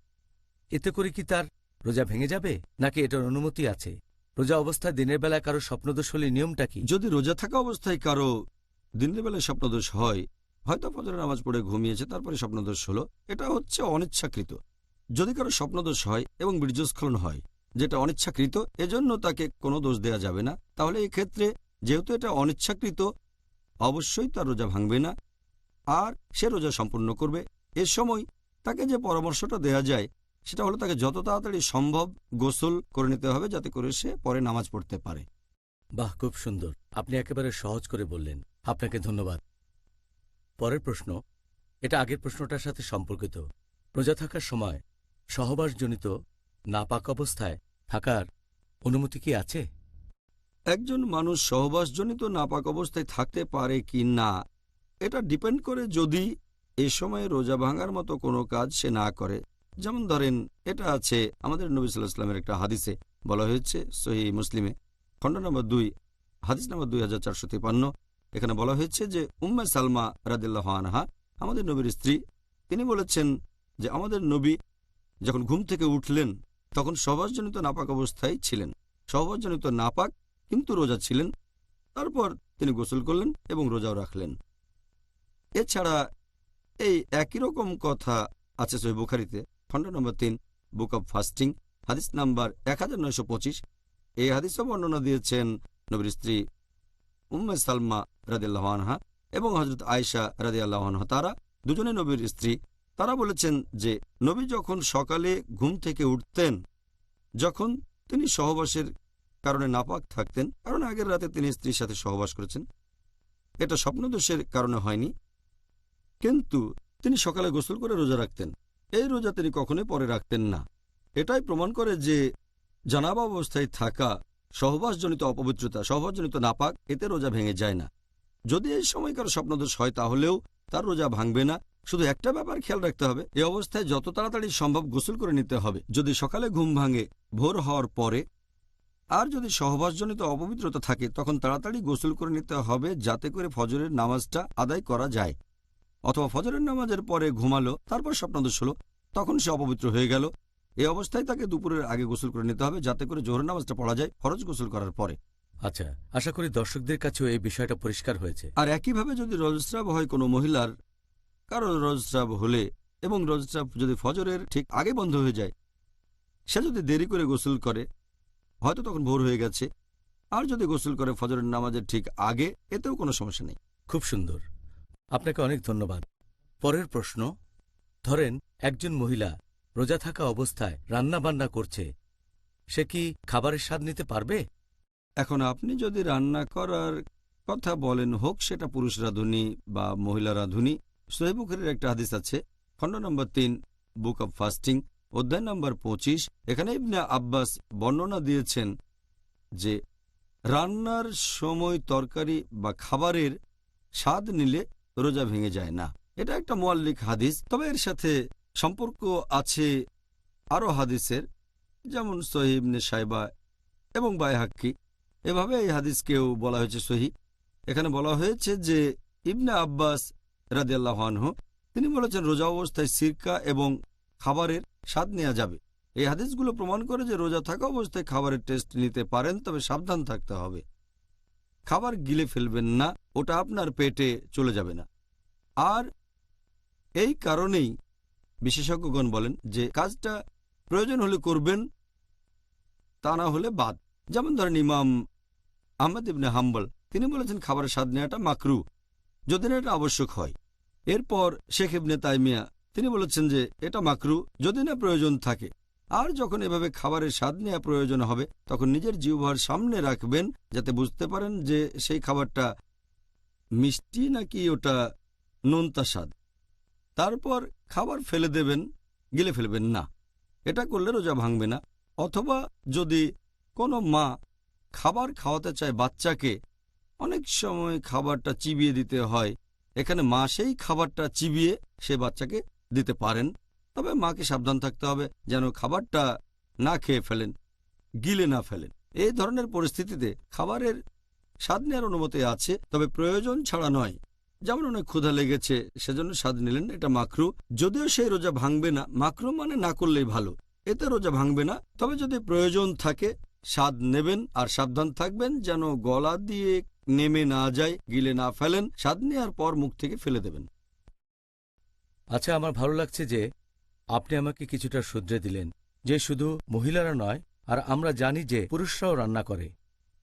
এতে করে কি তার রোজা ভেঙে যাবে নাকি এটার অনুমতি আছে? রোজা অবস্থায় দিনের বেলায় কারো স্বপ্নদোষ হলে নিয়মটা কি? যদি রোজা থাকা অবস্থায় কারো দিনের বেলায় স্বপ্নদোষ হয়, হয়তো ফজরের নামাজ পড়ে ঘুমিয়েছে, তারপরে স্বপ্নদোষ হলো, এটা হচ্ছে অনিচ্ছাকৃত। যদি কারো স্বপ্নদোষ হয় এবং বীর্যস্খলন হয়, যেটা অনিচ্ছাকৃত, এজন্য তাকে কোনো দোষ দেয়া যাবে না। তাহলে এই ক্ষেত্রে যেহেতু এটা অনিচ্ছাকৃত, অবশ্যই তার রোজা ভাঙবে না আর সে রোজা সম্পূর্ণ করবে। এ সময় তাকে যে পরামর্শটা দেয়া যায় সেটা হলো তাকে যত তাড়াতাড়ি সম্ভব গোসল করে নিতে হবে, যাতে করে সে পরে নামাজ পড়তে পারে। বাহ, খুব সুন্দর। আপনি একেবারে সহজ করে বললেন, আপনাকে ধন্যবাদ। পরের প্রশ্ন, এটা আগের প্রশ্নটার সাথে সম্পর্কিত। রোজা থাকার সময় সহবাসজনিত নাপাক অবস্থায় থাকার অনুমতি কি আছে? একজন মানুষ সহবাসজনিত নাপাক অবস্থায় থাকতে পারে কি না এটা ডিপেন্ড করে যদি এ সময়ে রোজা ভাঙার মতো কোনো কাজ সে না করে। যেমন ধরেন, এটা আছে আমাদের নবী সাল্লাল্লাহু আলাইহি ওয়াসাল্লামের একটা হাদিসে বলা হয়েছে, সহিহ মুসলিমে খণ্ড নম্বর 2 হাদিস নম্বর 2453। এখানে বলা হয়েছে যে উম্মে সালমা রাদিয়াল্লাহু আনহা, আমাদের নবীর স্ত্রী, তিনি বলেছেন যে আমাদের নবী যখন ঘুম থেকে উঠলেন তখন সহবাসজনিত নাপাক অবস্থায় ছিলেন, সহবাসজনিত নাপাক কিন্তু রোজা ছিলেন। তারপর তিনি গোসল করলেন এবং রোজাও রাখলেন। এছাড়া এই একই রকম কথা আছে সহিহ বুখারীতে খণ্ড নম্বর 3 বুক অব ফাস্টিং হাদিস নাম্বার 1925। এই হাদিসও বর্ণনা দিয়েছেন নবীর স্ত্রী উম্মে সালমা রাদিয়াল্লাহু আনহা এবং হযরত আয়েশা রাদিয়াল্লাহু আনহা। তারা দুজনে নবীর স্ত্রী। তারা বলেছেন যে নবী যখন সকালে ঘুম থেকে উঠতেন, যখন তিনি সহবাসের কারণে নাপাক থাকতেন, কারণ আগের রাতে তিনি স্ত্রীর সাথে সহবাস করেছেন, এটা স্বপ্নদোষের কারণে হয়নি, কিন্তু তিনি সকালে গোসল করে রোজা রাখতেন। এই রোজা তিনি কখনোই পরে রাখতেন না। এটাই প্রমাণ করে যে জানাবা অবস্থায় থাকা সহবাসজনিত অপবিত্রতা, সহবাসজনিত নাপাক, এতে রোজা ভেঙে যায় না। যদি এই সময়কার স্বপ্নদোষ হয় তাহলেও তার রোজা ভাঙবে না। শুধু একটা ব্যাপার খেয়াল রাখতে হবে, এই অবস্থায় যত তাড়াতাড়ি সম্ভব গোসল করে নিতে হবে। যদি সকালে ঘুম ভাঙে ভোর হওয়ার পরে, আর যদি সহবাসজনিত অপবিত্রতা থাকে তখন তাড়াতাড়ি গোসল করে নিতে হবে, যাতে করে ফজরের নামাজটা আদায় করা যায়। অথবা ফজরের নামাজের পরে ঘুমালো, তারপর স্বপ্নদোষ হলো, তখন সে অপবিত্র হয়ে গেল। এই অবস্থায় তাকে দুপুরের আগে গোসল করে নিতে হবে, যাতে করে জোহরের নামাজটা পড়া যায় ফরজ গোসল করার পরে। আচ্ছা, আশা করি দর্শকদের কাছেও এই বিষয়টা পরিষ্কার হয়েছে। আর একইভাবে যদি রজস্রাব হয় কোনো মহিলার, কারো রজস্রাব হলে এবং রজস্রাব যদি ফজরের ঠিক আগে বন্ধ হয়ে যায়, সে যদি দেরি করে গোসল করে হয়তো তখন ভোর হয়ে গেছে, আর যদি গোসল করে ফজরের নামাজের ঠিক আগে, এতেও কোনো সমস্যা নেই। খুব সুন্দর, আপনাকে অনেক ধন্যবাদ। পরের প্রশ্ন, ধরেন একজন মহিলা রোজা থাকা অবস্থায় রান্না বান্না করছে, সে কি খাবারের স্বাদ নিতে পারবে? এখন আপনি যদি রান্না করার কথা বলেন, হোক সেটা পুরুষ রাঁধুনি বা মহিলা রাঁধুনি, সহিহ বুখারীর একটা হাদিস আছে খণ্ড নম্বর 3 বুক অব ফাস্টিং অধ্যায় নম্বর 25। এখানে ইবনে আব্বাস বর্ণনা দিয়েছেন যে রান্নার সময় তরকারি বা খাবারের স্বাদ নিলে রোজা ভেঙে যায় না। এটা একটা মুআল্লিক হাদিস, তবে এর সাথে সম্পর্ক আছে আরও হাদিসের, যেমন সহিহ ইবনে সাইবা এবং বাইহাক্কি। এভাবে এই হাদিসকেও বলা হয়েছে সহিহ। এখানে বলা হয়েছে যে ইবনে আব্বাস রাদিয়াল্লাহু আনহু তিনি বলেছেন রোজা অবস্থায় সিরকা এবং খাবারের স্বাদ নেওয়া যাবে। এই হাদিসগুলো প্রমাণ করে যে রোজা থাকা অবস্থায় খাবারের টেস্ট নিতে পারেন, তবে সাবধান থাকতে হবে। খাবার গিলে ফেলবেন না, ওটা আপনার পেটে চলে যাবে না। আর এই কারণেই বিশেষজ্ঞগণ বলেন যে কাজটা প্রয়োজন হলে করবেন, তা না হলে বাদ। যেমন ধরেন ইমাম আহমদ ইবনে হাম্বল তিনি বলেছেন খাবারের স্বাদ নেওয়াটা মাকরু যদি না এটা আবশ্যক হয়। এরপর শেখ ইবনে তাইমিয়া তিনি বলেছেন যে এটা মাকরু যদি না প্রয়োজন থাকে। আর যখন এভাবে খাবারের স্বাদ নেওয়া প্রয়োজন হবে তখন নিজের জিহ্বার সামনে রাখবেন, যাতে বুঝতে পারেন যে সেই খাবারটা মিষ্টি নাকি ওটা নোনতা স্বাদ। তারপর খাবার ফেলে দেবেন, গিলে ফেলবেন না। এটা করলে রোজা ভাঙবে না। অথবা যদি কোনো মা খাবার খাওয়াতে চায় বাচ্চাকে, অনেক সময় খাবারটা চিবিয়ে দিতে হয়, এখানে মা সেই খাবারটা চিবিয়ে সে বাচ্চাকে দিতে পারেন। তবে মাকে সাবধান থাকতে হবে যেন খাবারটা না খেয়ে ফেলেন, গিলে না ফেলেন। এই ধরনের পরিস্থিতিতে খাবারের স্বাদ নেওয়ার অনুমতি আছে, তবে প্রয়োজন ছাড়া নয়। যেমন অনেক ক্ষুধা লেগেছে সেজন্য স্বাদ নিলেন, এটা মাকরু, যদিও সেই রোজা ভাঙবে না। মাকরু মানে না করলেই ভালো, এতে রোজা ভাঙবে না। তবে যদি প্রয়োজন থাকে স্বাদ নেবেন, আর সাবধান থাকবেন যেন গলা দিয়ে নেমে না যায়, গিলে না ফেলেন। স্বাদ নেওয়ার পর মুখ থেকে ফেলে দেবেন। আচ্ছা, আমার ভালো লাগছে যে আপনি আমাকে কিছুটা শুধরে দিলেন যে শুধু মহিলারা নয়, আর আমরা জানি যে পুরুষরাও রান্না করে,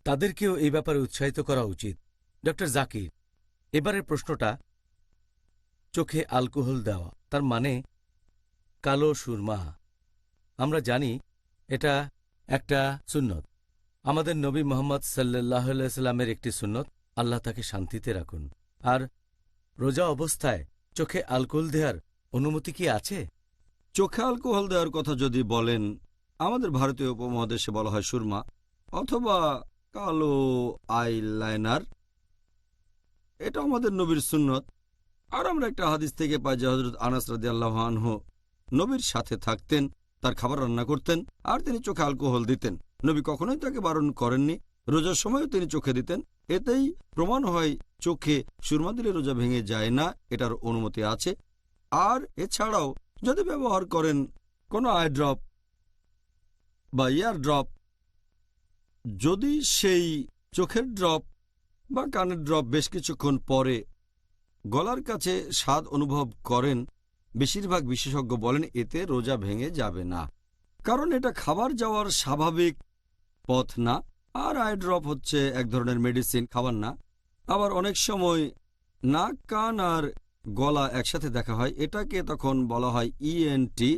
তাদেরকেও এই ব্যাপারে উৎসাহিত করা উচিত। ডক্টর জাকির, এবারের প্রশ্নটা, চোখে অ্যালকোহল দেওয়া, তার মানে কালো সুরমা। আমরা জানি এটা একটা সুন্নত, আমাদের নবী মোহাম্মদ সাল্লাল্লাহু আলাইহি সাল্লামের একটি সুন্নত, আল্লাহ তাকে শান্তিতে রাখুন। আর রোজা অবস্থায় চোখে অ্যালকোহল দেওয়ার অনুমতি কি আছে? চোখে অ্যালকোহল দেওয়ার কথা যদি বলেন, আমাদের ভারতীয় উপমহাদেশে বলা হয় সুরমা অথবা কালো আইলাইনার, এটা আমাদের নবীর সুন্নত। আর আমরা একটা হাদিস থেকে পাই যে হযরত আনাস রাদিয়াল্লাহু আনহু নবীর সাথে থাকতেন, তার খাবার রান্না করতেন আর তিনি চোখে অ্যালকোহল দিতেন। নবী কখনোই তাকে বারণ করেননি, রোজার সময়ও তিনি চোখে দিতেন। এতেই প্রমাণ হয় চোখে সুরমা দিলে রোজা ভেঙে যায় না, এটার অনুমতি আছে। আর এছাড়াও যদি ব্যবহার করেন কোনো আই ড্রপ বা ইয়ার ড্রপ, যদি সেই চোখের ড্রপ বা কানের ড্রপ বেশ কিছুক্ষণ পরে গলার কাছে স্বাদ অনুভব করেন, বেশিরভাগ বিশেষজ্ঞ বলেন এতে রোজা ভেঙে যাবে না, কারণ এটা খাবার যাওয়ার স্বাভাবিক পথ না। আর আই ড্রপ হচ্ছে এক ধরনের মেডিসিন, খাবার না। আবার অনেক সময় নাক, কান আর গলা একসাথে দেখা হয়, এটাকে তখন বলা হয় ইএনটি,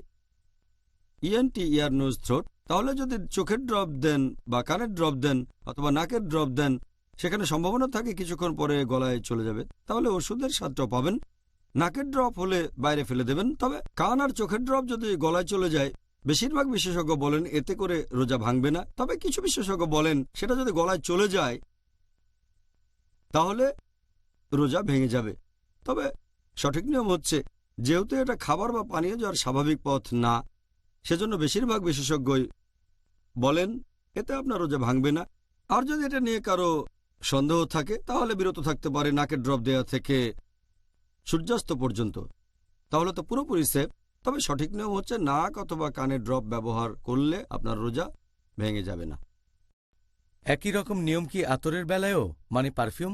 ইয়ার নোজ থ্রোট। তাহলে যদি চোখের ড্রপ দেন বা কানের ড্রপ দেন অথবা নাকের ড্রপ দেন, সেখানে সম্ভাবনা থাকে কিছুক্ষণ পরে গলায় চলে যাবে, তাহলে ওষুধের স্বাদটাও পাবেন। নাকের ড্রপ হলে বাইরে ফেলে দেবেন। তবে কান আর চোখের ড্রপ যদি গলায় চলে যায়, বেশিরভাগ বিশেষজ্ঞ বলেন এতে করে রোজা ভাঙবে না। তবে কিছু বিশেষজ্ঞ বলেন সেটা যদি গলায় চলে যায় তাহলে রোজা ভেঙে যাবে। তবে সঠিক নিয়ম হচ্ছে, যেহেতু এটা খাবার বা পানীয় যাওয়ার স্বাভাবিক পথ না, সেজন্য বেশিরভাগ বিশেষজ্ঞই বলেন এতে আপনার রোজা ভাঙবে না। আর যদি এটা নিয়ে কারো সন্দেহ থাকে তাহলে বিরত থাকতে পারে নাকের ড্রপ দেওয়া থেকে সূর্যাস্ত পর্যন্ত, তাহলে তো পুরোপুরি সেফ। তবে সঠিক নিয়ম হচ্ছে নাক অথবা কানের ড্রপ ব্যবহার করলে আপনার রোজা ভেঙে যাবে না। একই রকম নিয়ম কি আতরের বেলায়ও, মানে পারফিউম?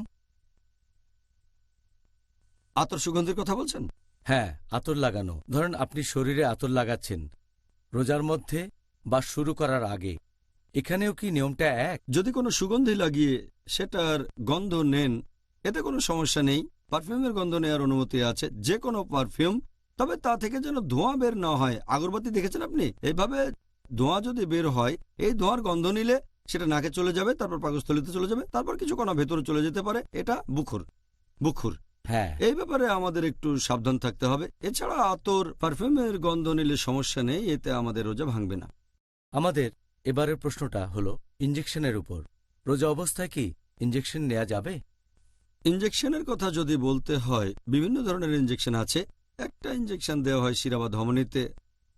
আতর সুগন্ধির কথা বলছেন? হ্যাঁ, আতর লাগানো। ধরেন আপনি শরীরে আতর লাগাচ্ছেন রোজার মধ্যে বা শুরু করার আগে, এখানেও কি নিয়মটা এক? যদি কোনো সুগন্ধি লাগিয়ে সেটার গন্ধ নেন এতে কোনো সমস্যা নেই। পারফিউমের গন্ধ নেওয়ার অনুমতি আছে, যে কোনো পারফিউম। তবে তা থেকে যেন ধোঁয়া বের না হয়। আগরবাতি দেখেছেন আপনি? এইভাবে ধোঁয়া যদি বের হয়, এই ধোঁয়ার গন্ধ নিলে সেটা নাকে চলে যাবে, তারপর পাকস্থলীতে চলে যাবে, তারপর কিছু কণা ভেতরে চলে যেতে পারে। এটা বুখুর। হ্যাঁ, এই ব্যাপারে আমাদের একটু সাবধান থাকতে হবে। এছাড়া আতর, পারফিউমের গন্ধ নিলে সমস্যা নেই, এতে আমাদের রোজা ভাঙবে না। আমাদের এবারের প্রশ্নটা হলো ইঞ্জেকশনের উপর। রোজা অবস্থায় কি ইঞ্জেকশন নেওয়া যাবে? ইঞ্জেকশনের কথা যদি বলতে হয়, বিভিন্ন ধরনের ইঞ্জেকশন আছে। একটা ইঞ্জেকশন দেওয়া হয় শিরা বা ধমনীতে,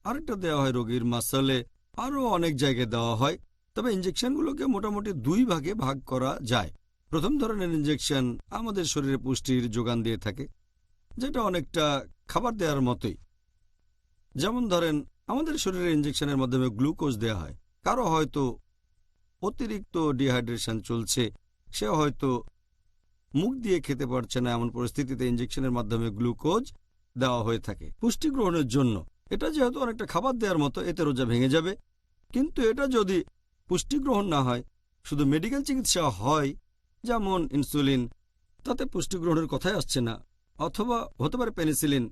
আরেকটা দেওয়া হয় রোগীর মাসলে, আরও অনেক জায়গায় দেওয়া হয়। তবে ইঞ্জেকশনগুলোকে মোটামুটি দুই ভাগে ভাগ করা যায়। প্রথম ধরনের ইঞ্জেকশন আমাদের শরীরে পুষ্টির যোগান দিয়ে থাকে, যেটা অনেকটা খাবার দেওয়ার মতোই। যেমন ধরেন আমাদের শরীরে ইঞ্জেকশনের মাধ্যমে গ্লুকোজ দেওয়া হয়। কারো হয়তো অতিরিক্ত ডিহাইড্রেশন চলছে, সে হয়তো মুখ দিয়ে খেতে পারছে না, এমন পরিস্থিতিতে ইঞ্জেকশনের মাধ্যমে গ্লুকোজ দেওয়া হয়ে থাকে পুষ্টি গ্রহণের জন্য। এটা যেহেতু অনেকটা খাবার দেওয়ার মতো, এতে রোজা ভেঙে যাবে। কিন্তু এটা যদি পুষ্টি গ্রহণ না হয়, শুধু মেডিকেল চিকিৎসা হয়, যেমন ইনসুলিন, তাতে পুষ্টি গ্রহণের কথাই আসছে না। অথবা হতে পারে পেনিসিলিন।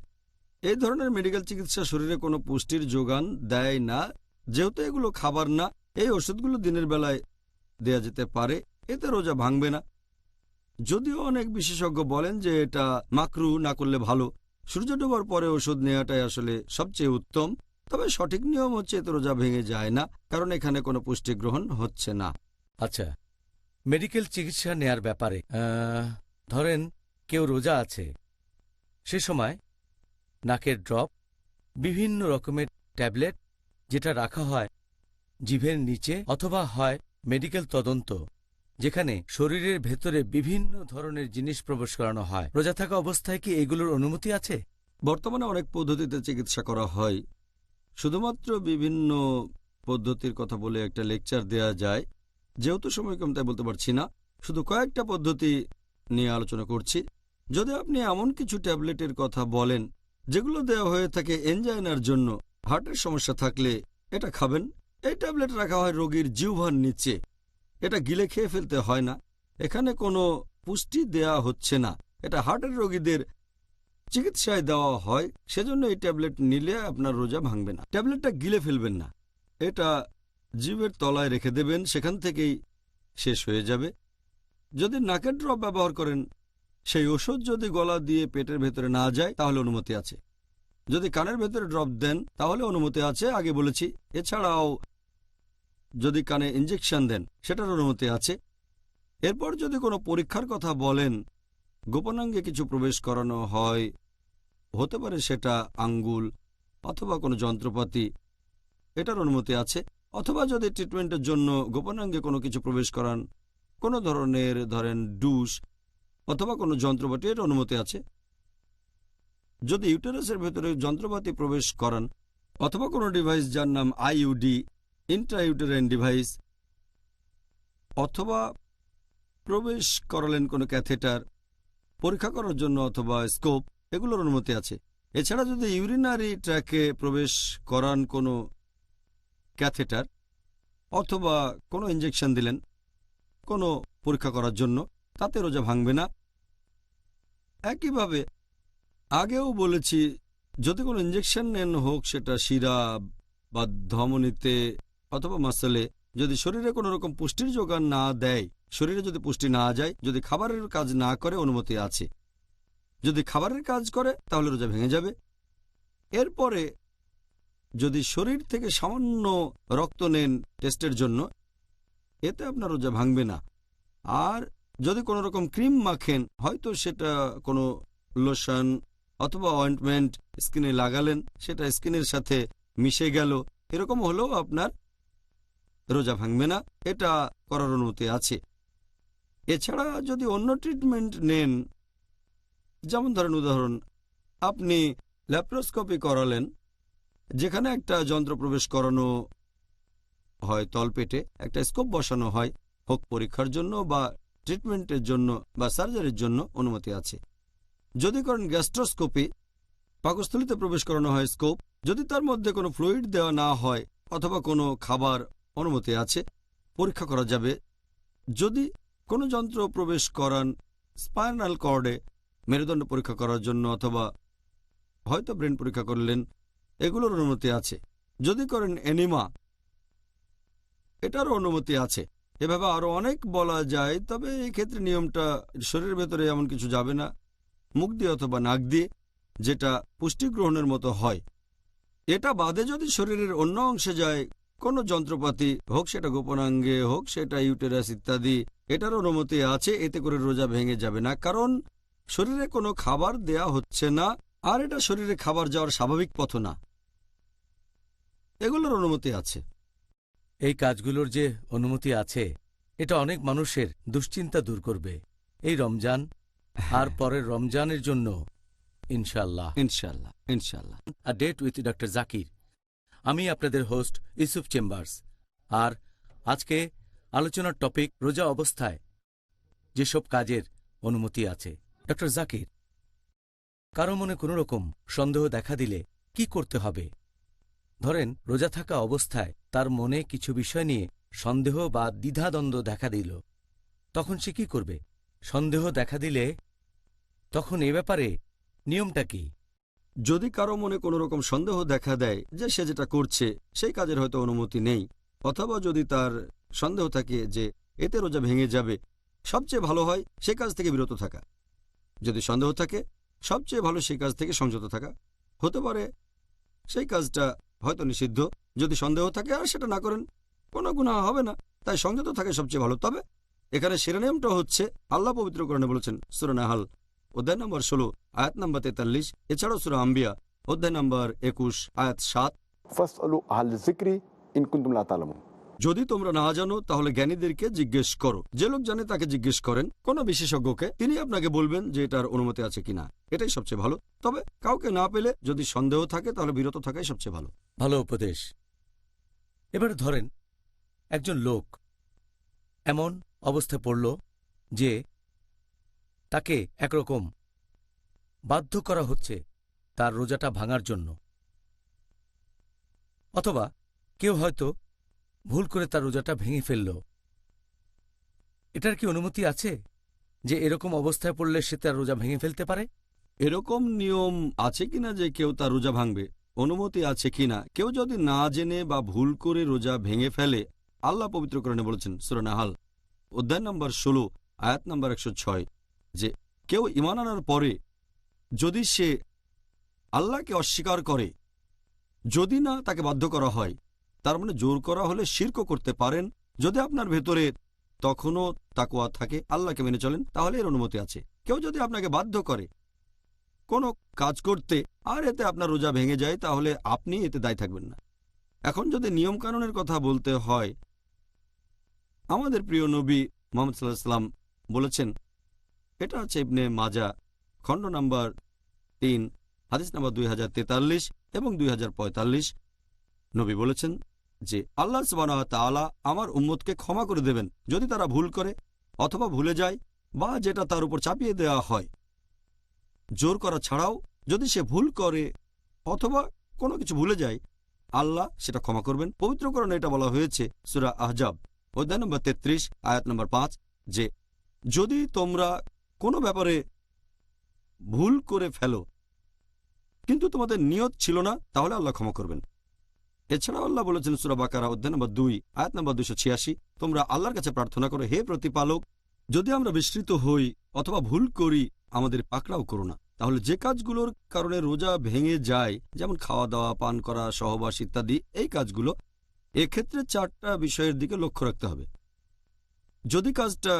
এই ধরনের মেডিকেল চিকিৎসা শরীরে কোনো পুষ্টির যোগান দেয় না। যেহেতু এগুলো খাবার না, এই ওষুধগুলো দিনের বেলায় দেয়া যেতে পারে, এতে রোজা ভাঙবে না। যদিও অনেক বিশেষজ্ঞ বলেন যে এটা মাকরু না করলে ভালো, সূর্য ডোবার পরে ওষুধ নেওয়াটাই আসলে সবচেয়ে উত্তম। তবে সঠিক নিয়ম হচ্ছে এতে রোজা ভেঙে যায় না, কারণ এখানে কোনো পুষ্টি গ্রহণ হচ্ছে না। আচ্ছা, মেডিকেল চিকিৎসা নেয়ার ব্যাপারে ধরেন কেউ রোজা আছে, সে সময় নাকের ড্রপ, বিভিন্ন রকমের ট্যাবলেট যেটা রাখা হয় জিভের নিচে, অথবা হয় মেডিকেল তদন্ত যেখানে শরীরের ভেতরে বিভিন্ন ধরনের জিনিস প্রবেশ করানো হয়, রোজা থাকা অবস্থায় কি এগুলোর অনুমতি আছে? বর্তমানে অনেক পদ্ধতিতে চিকিৎসা করা হয়। শুধুমাত্র বিভিন্ন পদ্ধতির কথা বলে একটা লেকচার দেয়া যায়, যেহেতু সময় কম তাই বলতে পারছি না। শুধু কয়েকটা পদ্ধতি নিয়ে আলোচনা করছি। যদি আপনি এমন কিছু ট্যাবলেটের কথা বলেন যেগুলো দেওয়া হয়ে থাকে এনজাইনার জন্য, হার্টের সমস্যা থাকলে এটা খাবেন। এই ট্যাবলেট রাখা হয় রোগীর জিহ্বার নিচে, এটা গিলে খেয়ে ফেলতে হয় না। এখানে কোনো পুষ্টি দেয়া হচ্ছে না, এটা হার্টের রোগীদের চিকিৎসায় দেওয়া হয়, সেজন্য এই ট্যাবলেট নিলে আপনার রোজা ভাঙবে না। ট্যাবলেটটা গিলে ফেলবেন না, এটা জিভের তলায় রেখে দেবেন, সেখান থেকেই শেষ হয়ে যাবে। যদি নাকের ড্রপ ব্যবহার করেন, সেই ওষুধ যদি গলা দিয়ে পেটের ভেতরে না যায় তাহলে অনুমতি আছে। যদি কানের ভেতরে ড্রপ দেন তাহলে অনুমতি আছে, আগে বলেছি। এছাড়াও যদি কানে ইঞ্জেকশন দেন সেটার অনুমতি আছে। এরপর যদি কোনো পরীক্ষার কথা বলেন, গোপনাঙ্গে কিছু প্রবেশ করানো হয়, হতে পারে সেটা আঙ্গুল অথবা কোনো যন্ত্রপাতি, এটার অনুমতি আছে। অথবা যদি ট্রিটমেন্টের জন্য গোপনাঙ্গে কোনো কিছু প্রবেশ করান, কোনো ধরনের ধরেন ডুস অথবা কোনো যন্ত্রপাতি, এর অনুমতি আছে। যদি ইউটেরাসের ভেতরে যন্ত্রপাতি প্রবেশ করান অথবা কোনো ডিভাইস যার নাম আইইউডি, ইন্ট্রাইউটেরাইন ডিভাইস, অথবা প্রবেশ করালেন কোনো ক্যাথেটার পরীক্ষা করার জন্য অথবা স্কোপ, এগুলোর অনুমতি আছে। এছাড়া যদি ইউরিনারি ট্র্যাকে প্রবেশ করান কোনো ক্যাথেটার অথবা কোনো ইঞ্জেকশন দিলেন কোনো পরীক্ষা করার জন্য, তাতে রোজা ভাঙবে না। একইভাবে আগেও বলেছি, যদি কোনো ইঞ্জেকশন নেন, হোক সেটা শিরা বা ধমনীতে অথবা মাসলে, যদি শরীরে কোনো রকম পুষ্টির যোগান না দেয়, শরীরে যদি পুষ্টি না যায়, যদি খাবারের কাজ না করে, অনুমতি আছে। যদি খাবারের কাজ করে তাহলে রোজা ভেঙে যাবে। এরপরে যদি শরীর থেকে সামান্য রক্ত নেন টেস্টের জন্য, এতে আপনার রোজা ভাঙবে না। আর যদি কোনো রকম ক্রিম মাখেন, হয়তো সেটা কোনো লোশন অথবা অয়েন্টমেন্ট স্কিনে লাগালেন, সেটা স্কিনের সাথে মিশে গেল, এরকম হলেও আপনার রোজা ভাঙবে না, এটা করার অনুমতি আছে। এছাড়া যদি অন্য ট্রিটমেন্ট নেন, যেমন ধরেন উদাহরণ, আপনি ল্যাপ্রোস্কোপি করালেন, যেখানে একটা যন্ত্র প্রবেশ করানো হয় তলপেটে, একটা স্কোপ বসানো হয়, হোক পরীক্ষার জন্য বা ট্রিটমেন্টের জন্য বা সার্জারির জন্য, অনুমতি আছে। যদি করেন গ্যাস্ট্রোস্কোপি, পাকস্থলীতে প্রবেশ করানো হয় স্কোপ, যদি তার মধ্যে কোনো ফ্লুইড দেওয়া না হয় অথবা কোনো খাবার, অনুমতি আছে, পরীক্ষা করা যাবে। যদি কোনো যন্ত্র প্রবেশ করান স্পাইনাল কর্ডে, মেরুদণ্ড পরীক্ষা করার জন্য অথবা হয়তো ব্রেন পরীক্ষা করলেন, এগুলোর অনুমতি আছে। যদি করেন এনিমা, এটারও অনুমতি আছে। এভাবে আরও অনেক বলা যায়, তবে এই ক্ষেত্রে নিয়মটা শরীরের ভেতরে এমন কিছু যাবে না, মুখ দিয়ে অথবা নাক দিয়ে, যেটা পুষ্টি গ্রহণের মতো হয়। এটা বাদে যদি শরীরের অন্য অংশে যায় কোনো যন্ত্রপাতি, হোক সেটা গোপনাঙ্গে, হোক সেটা ইউটেরাস ইত্যাদি, এটার অনুমতি আছে। এতে করে রোজা ভেঙে যাবে না, কারণ শরীরে কোনো খাবার দেয়া হচ্ছে না, আর এটা শরীরে খাবার যাওয়ার স্বাভাবিক পথ না। এগুলোর অনুমতি আছে। এই কাজগুলোর যে অনুমতি আছে, এটা অনেক মানুষের দুশ্চিন্তা দূর করবে এই রমজান আর পরের রমজানের জন্য, ইনশাআল্লাহ। ইনশাআল্লাহ, ইনশাআল্লাহ। A date with doctor Zakir. আমি আপনাদের হোস্ট ইউসুফ চেম্বার্স। আর আজকে আলোচনার টপিক রোজা অবস্থায় যেসব কাজের অনুমতি আছে। ডক্টর জাকির, কারো মনে কোনো রকম সন্দেহ দেখা দিলে কি করতে হবে? ধরেন রোজা থাকা অবস্থায় তার মনে কিছু বিষয় নিয়ে সন্দেহ বা দ্বিধাদ্বন্দ্ব দেখা দিল, তখন সে কি করবে? সন্দেহ দেখা দিলে তখন এ ব্যাপারে নিয়মটা কি? যদি কারো মনে কোনো রকম সন্দেহ দেখা দেয় যে সে যেটা করছে সেই কাজের হয়তো অনুমতি নেই, অথবা যদি তার সন্দেহ থাকে যে এতে রোজা ভেঙে যাবে, সবচেয়ে ভালো হয় সে কাজ থেকে বিরত থাকা। যদি সন্দেহ থাকে, সবচেয়ে ভালো সেই কাজ থেকে সংযত থাকা। হতে পারে সেই কাজটা হয়তো নিষিদ্ধ। যদি সন্দেহ থাকে আর সেটা না করেন, কোনো গুনাহ হবে না, তাই সংযত থাকে সবচেয়ে ভালো। তবে এখানে শিরোনামটা হচ্ছে, আল্লাহ পবিত্রকরণে বলেছেন সূরা নাহাল অধ্যায় নম্বর 16 আয়াত নম্বর 43, এছাড়াও সূরা আম্বিয়া অধ্যায় নম্বর 21 আয়াত 7, ফাসআলু আহলা যিকরি ইন কুনতুম লা তা'লামুন। যদি তোমরা না জানো তাহলে জ্ঞানীদেরকে জিজ্ঞেস করো। যে লোক জানে তাকে জিজ্ঞেস করেন, কোনো বিশেষজ্ঞকে, তিনি আপনাকে বলবেন যে এটার অনুমতি আছে কিনা। এটাই সবচেয়ে ভালো। তবে কাউকে না পেলে যদি সন্দেহ থাকে তাহলে বিরত থাকাই সবচেয়ে ভালো। ভালো উপদেশ। এবার ধরেন একজন লোক এমন অবস্থা পড়ল যে তাকে একরকম বাধ্য করা হচ্ছে তার রোজাটা ভাঙার জন্য, অথবা কেউ হয়তো ভুল করে তার রোজাটা ভেঙে ফেলল। এটার কি অনুমতি আছে যে এরকম অবস্থায় পড়লে সে তার রোজা ভেঙে ফেলতে পারে? এরকম নিয়ম আছে কিনা যে কেউ তার রোজা ভাঙবে, অনুমতি আছে কিনা? কেউ যদি না জেনে বা ভুল করে রোজা ভেঙে ফেলে, আল্লাহ পবিত্রকরণে বলেছেন সূরা নাহাল অধ্যায় নম্বর 16 আয়াত নম্বর 106 যে কেউ ঈমান আনার পরে যদি সে আল্লাহকে অস্বীকার করে, যদি না তাকে বাধ্য করা হয়, তার মানে জোর করা হলে শিরকও করতে পারেন। যদি আপনার ভেতরে তখনও তাকওয়া থাকে, আল্লাহকে মেনে চলেন, তাহলে এর অনুমতি আছে। কেউ যদি আপনাকে বাধ্য করে কোনো কাজ করতে আর এতে আপনার রোজা ভেঙে যায়, তাহলে আপনি এতে দায়ী থাকবেন না। এখন যদি নিয়ম কানুনের কথা বলতে হয়, আমাদের প্রিয় নবী মুহাম্মদ সাল্লাল্লাহু আলাইহি ওয়াসাল্লাম বলেছেন, এটা আছে ইবনে মাজা খণ্ড নাম্বার 3 হাদিস নাম্বার 2043 এবং 2045। নবী বলেছেন যে আল্লাহ সুবহানাহু ওয়া তাআলা আমার উম্মতকে ক্ষমা করে দেবেন যদি তারা ভুল করে অথবা ভুলে যায় বা যেটা তার উপর চাপিয়ে দেওয়া হয়। জোর করা ছাড়াও যদি সে ভুল করে অথবা কোনো কিছু ভুলে যায়, আল্লাহ সেটা ক্ষমা করবেন। পবিত্র কোরআনে এটা বলা হয়েছে সূরা আহজাব অধ্যায় নম্বর 33 আয়াত নম্বর 5 যে যদি তোমরা কোনো ব্যাপারে ভুল করে ফেলো কিন্তু তোমাদের নিয়ত ছিল না, তাহলে আল্লাহ ক্ষমা করবেন। এছাড়াও আল্লাহ বলেছেন সূরা বাকারা অধ্যায় নম্বর 2 আয়াত নম্বর 286, তোমরা আল্লাহর কাছে প্রার্থনা করো, হে প্রতিপালক, যদি আমরা বিস্মৃত হই অথবা ভুল করি আমাদের পাকড়াও করো না। তাহলে যে কাজগুলোর কারণে রোজা ভেঙে যায়, যেমন খাওয়া দাওয়া, পান করা, সহবাস ইত্যাদি, এই কাজগুলো, এক্ষেত্রে 4টা বিষয়ের দিকে লক্ষ্য রাখতে হবে। যদি কাজটা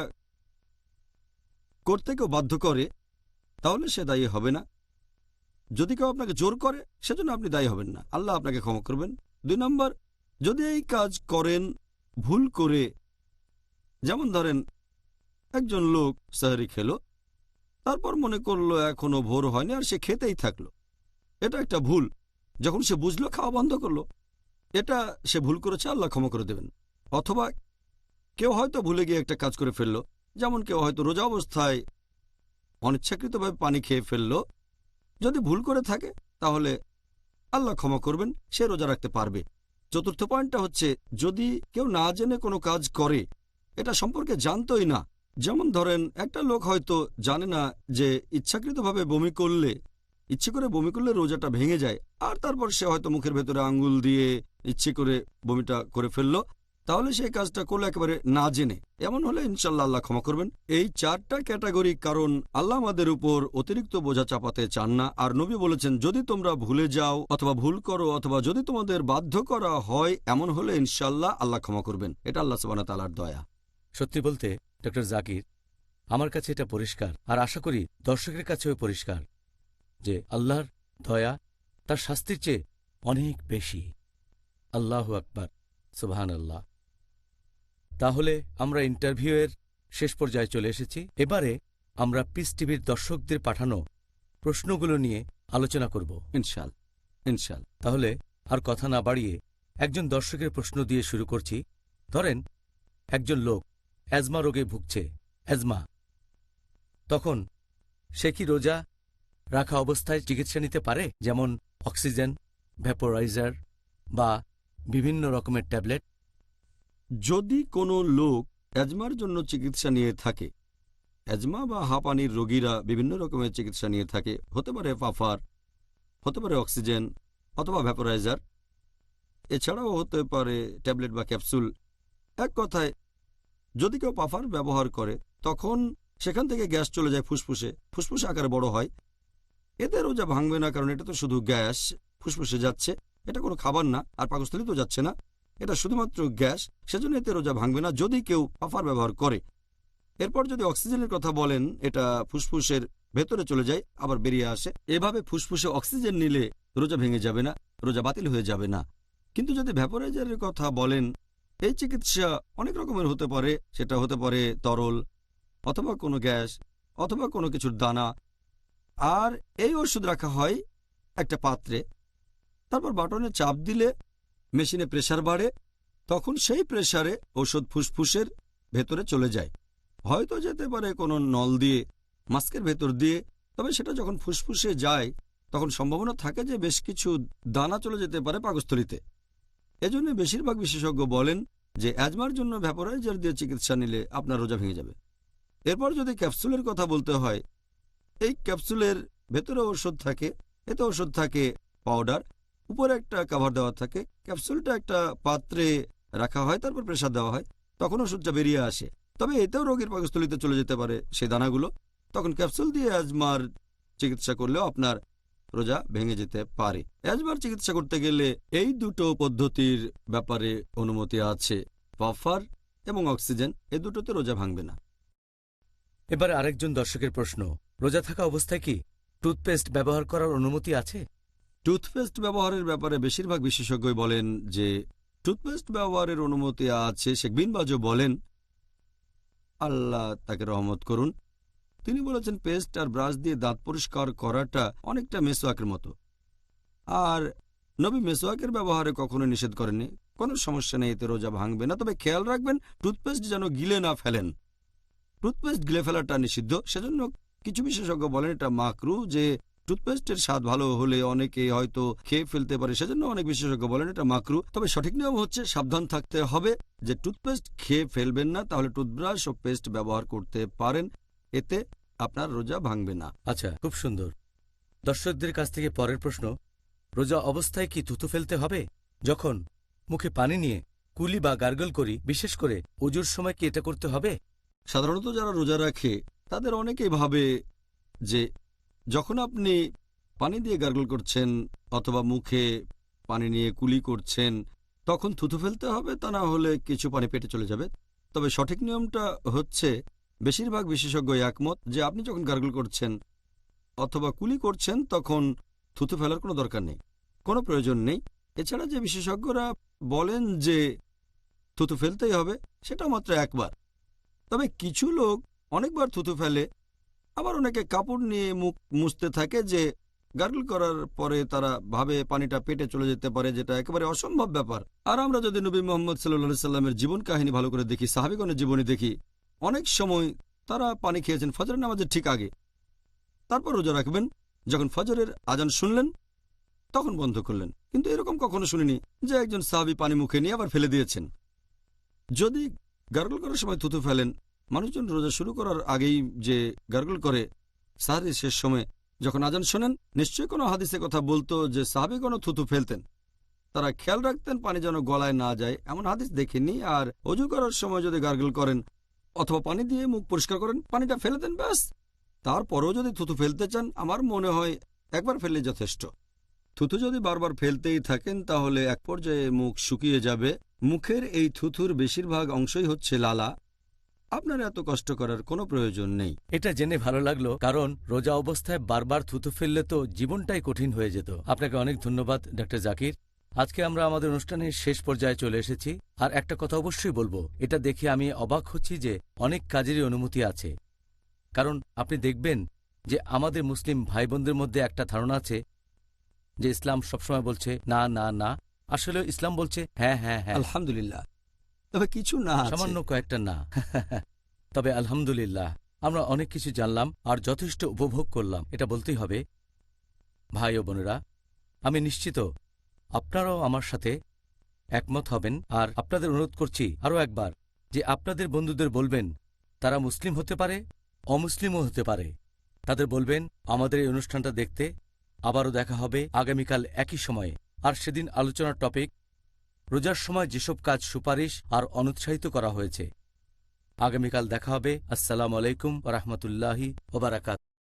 করতে কেউ বাধ্য করে তাহলে সে দায়ী হবে না। যদি কেউ আপনাকে জোর করে সেজন্য আপনি দায়ী হবেন না, আল্লাহ আপনাকে ক্ষমা করবেন। 2 নম্বর, যদি এই কাজ করেন ভুল করে, যেমন ধরেন একজন লোক সাহরি খেলো, তারপর মনে করলো এখনো ভোর হয়নি আর সে খেতেই থাকলো, এটা একটা ভুল। যখন সে বুঝলো খাওয়া বন্ধ করলো, এটা সে ভুল করেছে, আল্লাহ ক্ষমা করে দেবেন। অথবা কেউ হয়তো ভুলে গিয়ে একটা কাজ করে ফেললো, যেমন কেউ হয়তো রোজা অবস্থায় অনিচ্ছাকৃতভাবে পানি খেয়ে ফেললো, যদি ভুল করে থাকে তাহলে আল্লাহ ক্ষমা করবেন, সে রোজা রাখতে পারবে। 4র্থ পয়েন্টটা হচ্ছে, যদি কেউ না জেনে কোনো কাজ করে, এটা সম্পর্কে জানতোই না, যেমন ধরেন একটা লোক হয়তো জানে না যে ইচ্ছাকৃতভাবে বমি করলে, ইচ্ছে করে বমি করলে রোজাটা ভেঙে যায়, আর তারপর সে হয়তো মুখের ভেতরে আঙ্গুল দিয়ে ইচ্ছে করে বমিটা করে ফেললো, তাহলে সেই কাজটা করলে একেবারে না জেনে। এমন হলে ইনশাল্লাহ আল্লাহ ক্ষমা করবেন। এই 4টা ক্যাটাগরি, কারণ আল্লাহ আমাদের উপর অতিরিক্ত বোঝা চাপাতে চান না। আর নবী বলেছেন, যদি তোমরা ভুলে যাও অথবা ভুল করো অথবা যদি তোমাদের বাধ্য করা হয়, এমন হলে ইনশাল্লাহ আল্লাহ ক্ষমা করবেন। এটা আল্লাহ সুবহানাহু ওয়া তাআলার দয়া। সত্যি বলতে ডক্টর জাকির, আমার কাছে এটা পরিষ্কার, আর আশা করি দর্শকের কাছেও পরিষ্কার, যে আল্লাহর দয়া তার শাস্তির চেয়ে অনেক বেশি। আল্লাহু আকবার, সুবহানাল্লাহ। তাহলে আমরা ইন্টারভিউয়ের শেষ পর্যায়ে চলে এসেছি। এবারে আমরা পিস টিভির দর্শকদের পাঠানো প্রশ্নগুলো নিয়ে আলোচনা করব ইনশাআল্লাহ। তাহলে আর কথা না বাড়িয়ে একজন দর্শকের প্রশ্ন দিয়ে শুরু করছি। ধরেন একজন লোক অ্যাজমা রোগে ভুগছে, অ্যাজমা, তখন সে কি রোজা রাখা অবস্থায় চিকিৎসা নিতে পারে, যেমন অক্সিজেন, ভ্যাপোরাইজার বা বিভিন্ন রকমের ট্যাবলেট? যদি কোনো লোক অ্যাজমার জন্য চিকিৎসা নিয়ে থাকে, অ্যাজমা বা হাঁপানির রোগীরা বিভিন্ন রকমের চিকিৎসা নিয়ে থাকে, হতে পারে পাফার, হতে পারে অক্সিজেন অথবা ভ্যাপোরাইজার, এছাড়াও হতে পারে ট্যাবলেট বা ক্যাপসুল। এক কথায়, যদি কেউ পাফার ব্যবহার করে তখন সেখান থেকে গ্যাস চলে যায় ফুসফুসে, ফুসফুসে আকারে বড় হয়। এতে রোজা ভাঙবে না, কারণ এটা তো শুধু গ্যাস ফুসফুসে যাচ্ছে, এটা কোনো খাবার না, আর পাকস্থলীতেও যাচ্ছে না, এটা শুধুমাত্র গ্যাস, সেজন্য এতে রোজা ভাঙবে না যদি কেউ পাফার ব্যবহার করে। এরপর যদি অক্সিজেনের কথা বলেন, এটা ফুসফুসের ভেতরে চলে যায় আবার বেরিয়ে আসে, এভাবে ফুসফুসে অক্সিজেন নিলে রোজা ভেঙে যাবে না, রোজা বাতিল হয়ে যাবে না। কিন্তু যদি ভ্যাপোরাইজারের কথা বলেন, এই চিকিৎসা অনেক রকমের হতে পারে, সেটা হতে পারে তরল অথবা কোনো গ্যাস অথবা কোনো কিছুর দানা, আর এই ওষুধ রাখা হয় একটা পাত্রে, তারপর বাটনে চাপ দিলে মেশিনে প্রেসার বাড়ে, তখন সেই প্রেসারে ওষুধ ফুসফুসের ভেতরে চলে যায়, হয়তো যেতে পারে কোনো নল দিয়ে, মাস্কের ভেতর দিয়ে, তবে সেটা যখন ফুসফুসে যায় তখন সম্ভাবনা থাকে যে বেশ কিছু দানা চলে যেতে পারে পাকস্থলীতে। এজন্য বেশিরভাগ বিশেষজ্ঞ বলেন যে অ্যাজমার জন্য ভ্যাপোরাইজার দিয়ে চিকিৎসা নিলে আপনার রোজা ভেঙে যাবে। এরপর যদি ক্যাপসুলের কথা বলতে হয়, এই ক্যাপসুলের ভেতরে ওষুধ থাকে, এতে ওষুধ থাকে পাউডার, উপরে একটা কভার দেওয়া থাকে, ক্যাপসুলটা একটা পাত্রে রাখা হয়, তারপর প্রেসার দেওয়া হয়, তখন ওষুধটা বেরিয়ে আসে। তবে এতেও রোগীর পাকস্থলীতে চলে যেতে পারে সেই দানাগুলো, তখন ক্যাপসুল দিয়ে অ্যাজমার চিকিৎসা করলেও আপনার রোজা ভেঙে যেতে পারে। অ্যাজমার চিকিৎসা করতে গেলে এই দুটো পদ্ধতির ব্যাপারে অনুমতি আছে, বাফার এবং অক্সিজেন, এই দুটোতে রোজা ভাঙবে না। এবার আরেকজন দর্শকের প্রশ্ন, রোজা থাকা অবস্থায় কি টুথপেস্ট ব্যবহার করার অনুমতি আছে? টুথপেস্ট ব্যবহারের ব্যাপারে বেশিরভাগ বিশেষজ্ঞই বলেন যে টুথপেস্ট ব্যবহারের অনুমতি আছে। শেখ বিন বাজও বলেন, আল্লাহ তাকে রহমত করুন, তিনি বলেছেন পেস্ট আর ব্রাশ দিয়ে দাঁত পরিষ্কার করাটা অনেকটা মেসোয়াকের মতো। আর নবী মেসোয়াকের ব্যবহারে কখনো নিষেধ করেননি, কোনো সমস্যা নেই, এতে রোজা ভাঙবে না। তবে খেয়াল রাখবেন টুথপেস্ট যেন গিলে না ফেলেন। টুথপেস্ট গিলে ফেলাটা নিষিদ্ধ, সেজন্য কিছু বিশেষজ্ঞ বলেন এটা মাকরু, যে টুথপেস্টের স্বাদ ভালো হলে অনেকে হয়তো খেয়ে ফেলতে পারে, সেজন্য অনেক বিশেষজ্ঞ বলেন এটা মাকরু। তবে সঠিক নিয়ম হচ্ছে সাবধান থাকতে হবে যে টুথপেস্ট খেয়ে ফেলবেন না, তাহলে টুথব্রাশ ও পেস্ট ব্যবহার করতে পারেন, এতে আপনার রোজা ভাঙবে না। আচ্ছা, খুব সুন্দর। দর্শকদের কাছ থেকে পরের প্রশ্ন, রোজা অবস্থায় কি থুতু ফেলতে হবে? যখন মুখে পানি নিয়ে কুলি বা গার্গল করি, বিশেষ করে ওজুর সময় কি এটা করতে হবে? সাধারণত যারা রোজা রাখে তাদের অনেকেই ভাবে যে যখন আপনি পানি দিয়ে গার্গল করছেন অথবা মুখে পানি নিয়ে কুলি করছেন তখন থুতু ফেলতে হবে, তা না হলে কিছু পানি পেটে চলে যাবে। তবে সঠিক নিয়মটা হচ্ছে, বেশিরভাগ বিশেষজ্ঞ একমত যে আপনি যখন গার্গল করছেন অথবা কুলি করছেন তখন থুতু ফেলার কোনো দরকার নেই, কোনো প্রয়োজন নেই। এছাড়া যে বিশেষজ্ঞরা বলেন যে থুতু ফেলতেই হবে, সেটা মাত্র একবার। তবে কিছু লোক অনেকবার থুতু ফেলে, আবার অনেকে কাপড় নিয়ে মুখ মুছতে থাকে, যে গার্গল করার পরে তারা ভাবে পানিটা পেটে চলে যেতে পারে, যেটা একেবারে অসম্ভব ব্যাপার। আর আমরা যদি নবী মোহাম্মদ সাল্লাল্লাহু সাল্লামের জীবন কাহিনী ভালো করে দেখি, সাহাবীগণের জীবনী দেখি, অনেক সময় তারা পানি খেয়েছেন ফজরের নামাজের ঠিক আগে, তারপর রোজা রাখবেন, যখন ফজরের আজান শুনলেন তখন বন্ধ করলেন। কিন্তু এরকম কখনো শুনিনি যে একজন সাহাবী পানি মুখে নিয়ে আবার ফেলে দিয়েছেন। যদি গার্গল করার সময় থুতু ফেলেন, মানুষজন রোজা শুরু করার আগেই যে গার্গল করে সাহারির শেষ সময় যখন আজান শোনেন, নিশ্চয়ই কোনো হাদিসে কথা বলতো যে সাহাবীগণও থুতু ফেলতেন, তারা খেয়াল রাখতেন পানি যেন গলায় না যায়, এমন হাদিস দেখেননি। আর অজু করার সময় যদি গার্গল করেন অথবা পানি দিয়ে মুখ পরিষ্কার করেন, পানিটা ফেলে দেন ব্যাস। তারপরেও যদি থুতু ফেলতে চান, আমার মনে হয় একবার ফেললেই যথেষ্ট। থুতু যদি বারবার ফেলতেই থাকেন তাহলে এক পর্যায়ে মুখ শুকিয়ে যাবে। মুখের এই থুথুর বেশিরভাগ অংশই হচ্ছে লালা, আপনার এত কষ্ট করার কোনো প্রয়োজন নেই। এটা জেনে ভালো লাগলো, কারণ রোজা অবস্থায় বারবার থুতু ফেললে তো জীবনটাই কঠিন হয়ে যেত। আপনাকে অনেক ধন্যবাদ ডক্টর জাকির। আজকে আমরা আমাদের অনুষ্ঠানের শেষ পর্যায়ে চলে এসেছি। আর একটা কথা অবশ্যই বলবো, এটা দেখে আমি অবাক হচ্ছি যে অনেক কাজেরই অনুমতি আছে। কারণ আপনি দেখবেন যে আমাদের মুসলিম ভাই বোনদের মধ্যে একটা ধারণা আছে যে ইসলাম সবসময় বলছে না না না, আসলে ইসলাম বলছে হ্যাঁ হ্যাঁ হ্যাঁ। আলহামদুলিল্লাহ। তবে কিছু না আছে। সামান্য কয়েকটা না। তবে আলহামদুলিল্লাহ আমরা অনেক কিছু জানলাম আর যথেষ্ট উপভোগ করলাম, এটা বলতেই হবে। ভাই ও বোনেরা, আমি নিশ্চিত আপনারাও আমার সাথে একমত হবেন। আর আপনাদের অনুরোধ করছি আরও একবার যে আপনাদের বন্ধুদের বলবেন, তারা মুসলিম হতে পারে, অমুসলিমও হতে পারে, তাদের বলবেন আমাদের এই অনুষ্ঠানটা দেখতে। আবারও দেখা হবে আগামীকাল একই সময়ে। আর সেদিন আলোচনার টপিক, রোজার সময় যেসব কাজ সুপারিশ আর অনুৎসাহিত করা হয়েছে। আগামীকাল দেখা হবে। আসসালামু আলাইকুম ওয়া রাহমাতুল্লাহি ওয়া বারাকাতুহু।